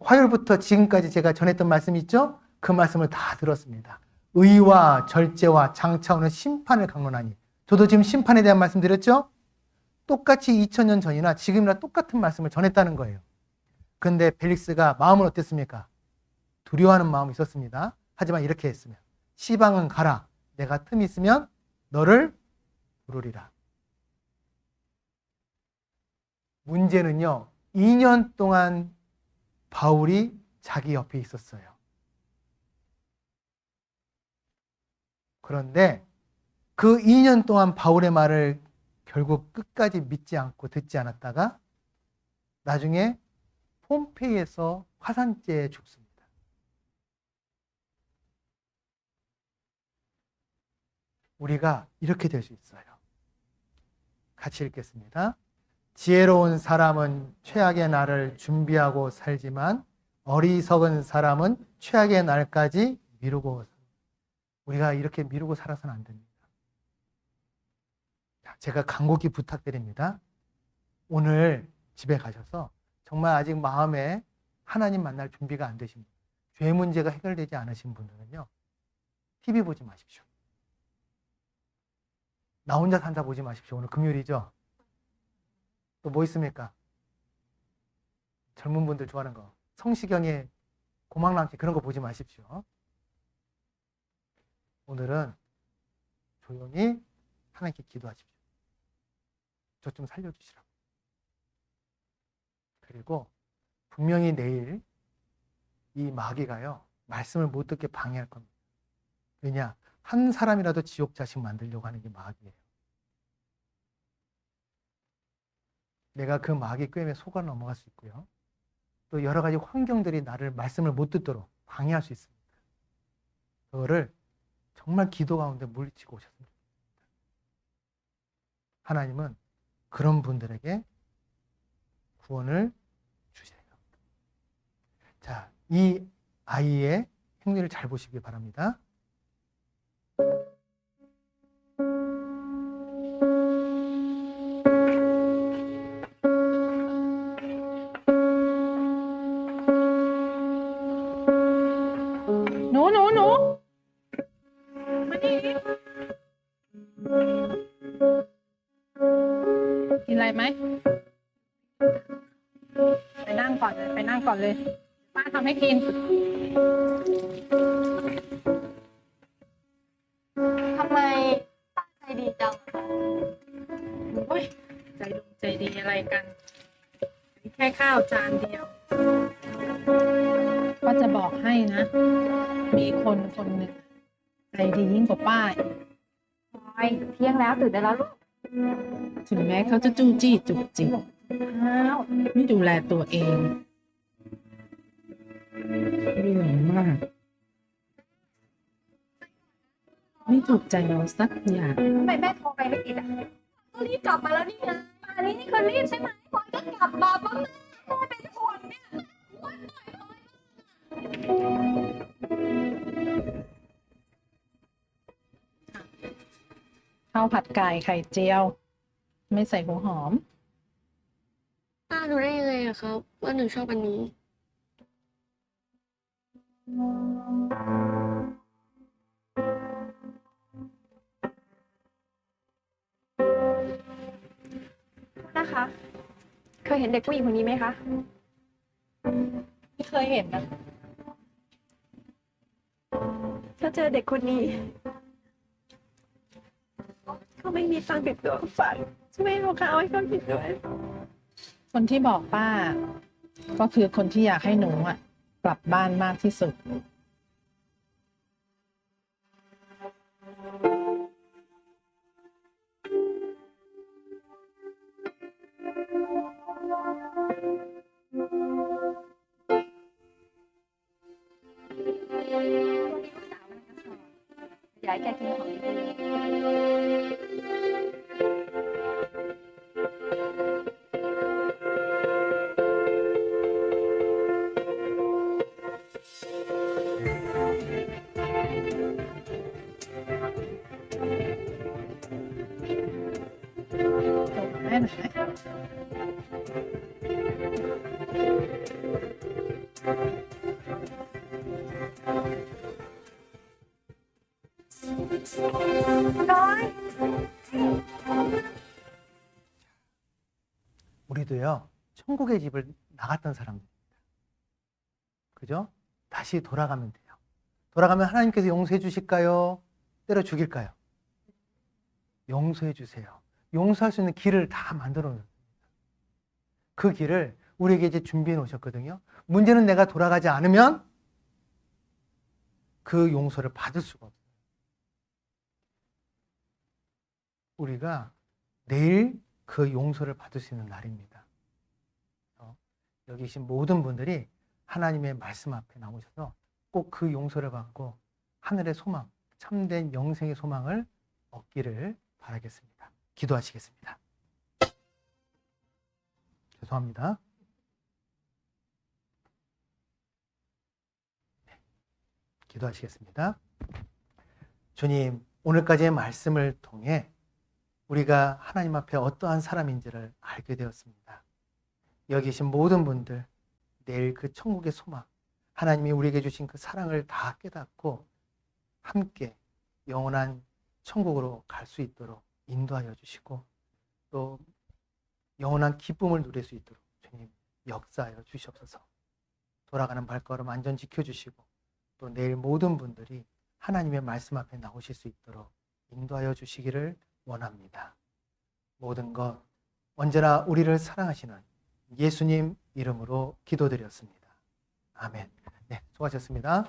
화요일부터 지금까지 제가 전했던 말씀 있죠? 그 말씀을 다 들었습니다. 의와 절제와 장차오는 심판을 강론하니. 저도 지금 심판에 대한 말씀 드렸죠? 똑같이 2000년 전이나 지금이나 똑같은 말씀을 전했다는 거예요. 그런데 벨릭스가 마음은 어땠습니까? 두려워하는 마음이 있었습니다. 하지만 이렇게 했으면 시방은 가라. 내가 틈이 있으면 너를 부르리라. 문제는요. 2년 동안 바울이 자기 옆에 있었어요. 그런데 그 2년 동안 바울의 말을 결국 끝까지 믿지 않고 듣지 않았다가 나중에 폼페이에서 화산재에 죽습니다. 우리가 이렇게 될 수 있어요. 같이 읽겠습니다. 지혜로운 사람은 최악의 날을 준비하고 살지만 어리석은 사람은 최악의 날까지 미루고 우리가 이렇게 미루고 살아서는 안 됩니다. 제가 간곡히 부탁드립니다. 오늘 집에 가셔서 정말 아직 마음에 하나님 만날 준비가 안 되신 분, 죄 문제가 해결되지 않으신 분들은요. TV 보지 마십시오. 나 혼자 산다 보지 마십시오. 오늘 금요일이죠. 또 뭐 있습니까? 젊은 분들 좋아하는 거. 성시경의 고막랑치 그런 거 보지 마십시오. 오늘은 조용히 하나님께 기도하십시오. 저 좀 살려주시라고. 그리고 분명히 내일 이 마귀가요. 말씀을 못 듣게 방해할 겁니다. 왜냐? 한 사람이라도 지옥 자식 만들려고 하는 게 마귀예요. 내가 그 마귀 꾀임에 속아 넘어갈 수 있고요. 또 여러 가지 환경들이 나를 말씀을 못 듣도록 방해할 수 있습니다. 그거를 정말 기도 가운데 물리치고 오셨으면 좋겠습니다. 하나님은 그런 분들에게 구원을 주세요. 자, 이 아이의 행위를 잘 보시기 바랍니다.กินอะไรไหมไปนั่งก่อนเลยไปนั่งก่อนเลยป้าทำให้กิน ทำไมป้าใจดีจัง โอ้ยใจดีอะไรกันแค่ข้าวจานเดียวก็จะบอกให้นะ มีคนคนหนึ่งใจดียิ่งกว่าป้าอีก เที่ยงแล้วตื่นได้แล้วลูก ถึงแม้เขาจะจู้จี้จุกจิกไม่ดูแลตัวเองเรื่องมากไม่ถูกใจเราสักอย่าง ทำไมแม่โทรไปไม่ติดอ่ะก็รีบกลับมาแล้วนี่ไงป่านนี้นี่คือรีบใช่ไหมพอยก็กลับมาปั๊บแม่เป็นห่วงเนี่ยวันหน่อยข้าวผัดไก่ไข่เจียว ไม่ใส่หัวหอม ป้ารู้ได้ยังไงอะครับว่าหนูชอบอันนี้ นะคะ เคยเห็นเด็กผู้หญิงคนนี้ไหมคะ ไม่เคยเห็นนะ ถ้าเจอเด็กคนนี้เขาไม่มีตังค์ติดตัวฝากช่วยเอาข้าวให้เขากินด้วย คนที่บอกป้า ก็คือคนที่อยากให้หนูอ่ะกลับบ้านมากที่สุด อยากให้แกกินของดี แม่หน่อยไหม 우리도요, 천국의 집을 나갔던 사람들입니다. 그죠? 다시 돌아가면 돼요. 돌아가면 하나님께서 용서해 주실까요? 때려 죽일까요? 용서해 주세요. 용서할 수 있는 길을 다 만들어 놓습니다. 그 길을 우리에게 이제 준비해 놓으셨거든요. 문제는 내가 돌아가지 않으면 그 용서를 받을 수가 없어요. 우리가 내일 그 용서를 받을 수 있는 날입니다. 여기 계신 모든 분들이 하나님의 말씀 앞에 나오셔서 꼭 그 용서를 받고 하늘의 소망, 참된 영생의 소망을 얻기를 바라겠습니다. 기도하시겠습니다. 죄송합니다. 기도하시겠습니다. 주님, 오늘까지의 말씀을 통해 우리가 하나님 앞에 어떠한 사람인지를 알게 되었습니다. 여기 계신 모든 분들, 내일 그 천국의 소망, 하나님이 우리에게 주신 그 사랑을 다 깨닫고 함께 영원한 천국으로 갈 수 있도록 인도하여 주시고 또 영원한 기쁨을 누릴 수 있도록 주님 역사하여 주시옵소서. 돌아가는 발걸음 안전 지켜주시고 또 내일 모든 분들이 하나님의 말씀 앞에 나오실 수 있도록 인도하여 주시기를 원합니다. 모든 것 언제나 우리를 사랑하시는 예수님 이름으로 기도드렸습니다. 아멘. 네, 수고하셨습니다.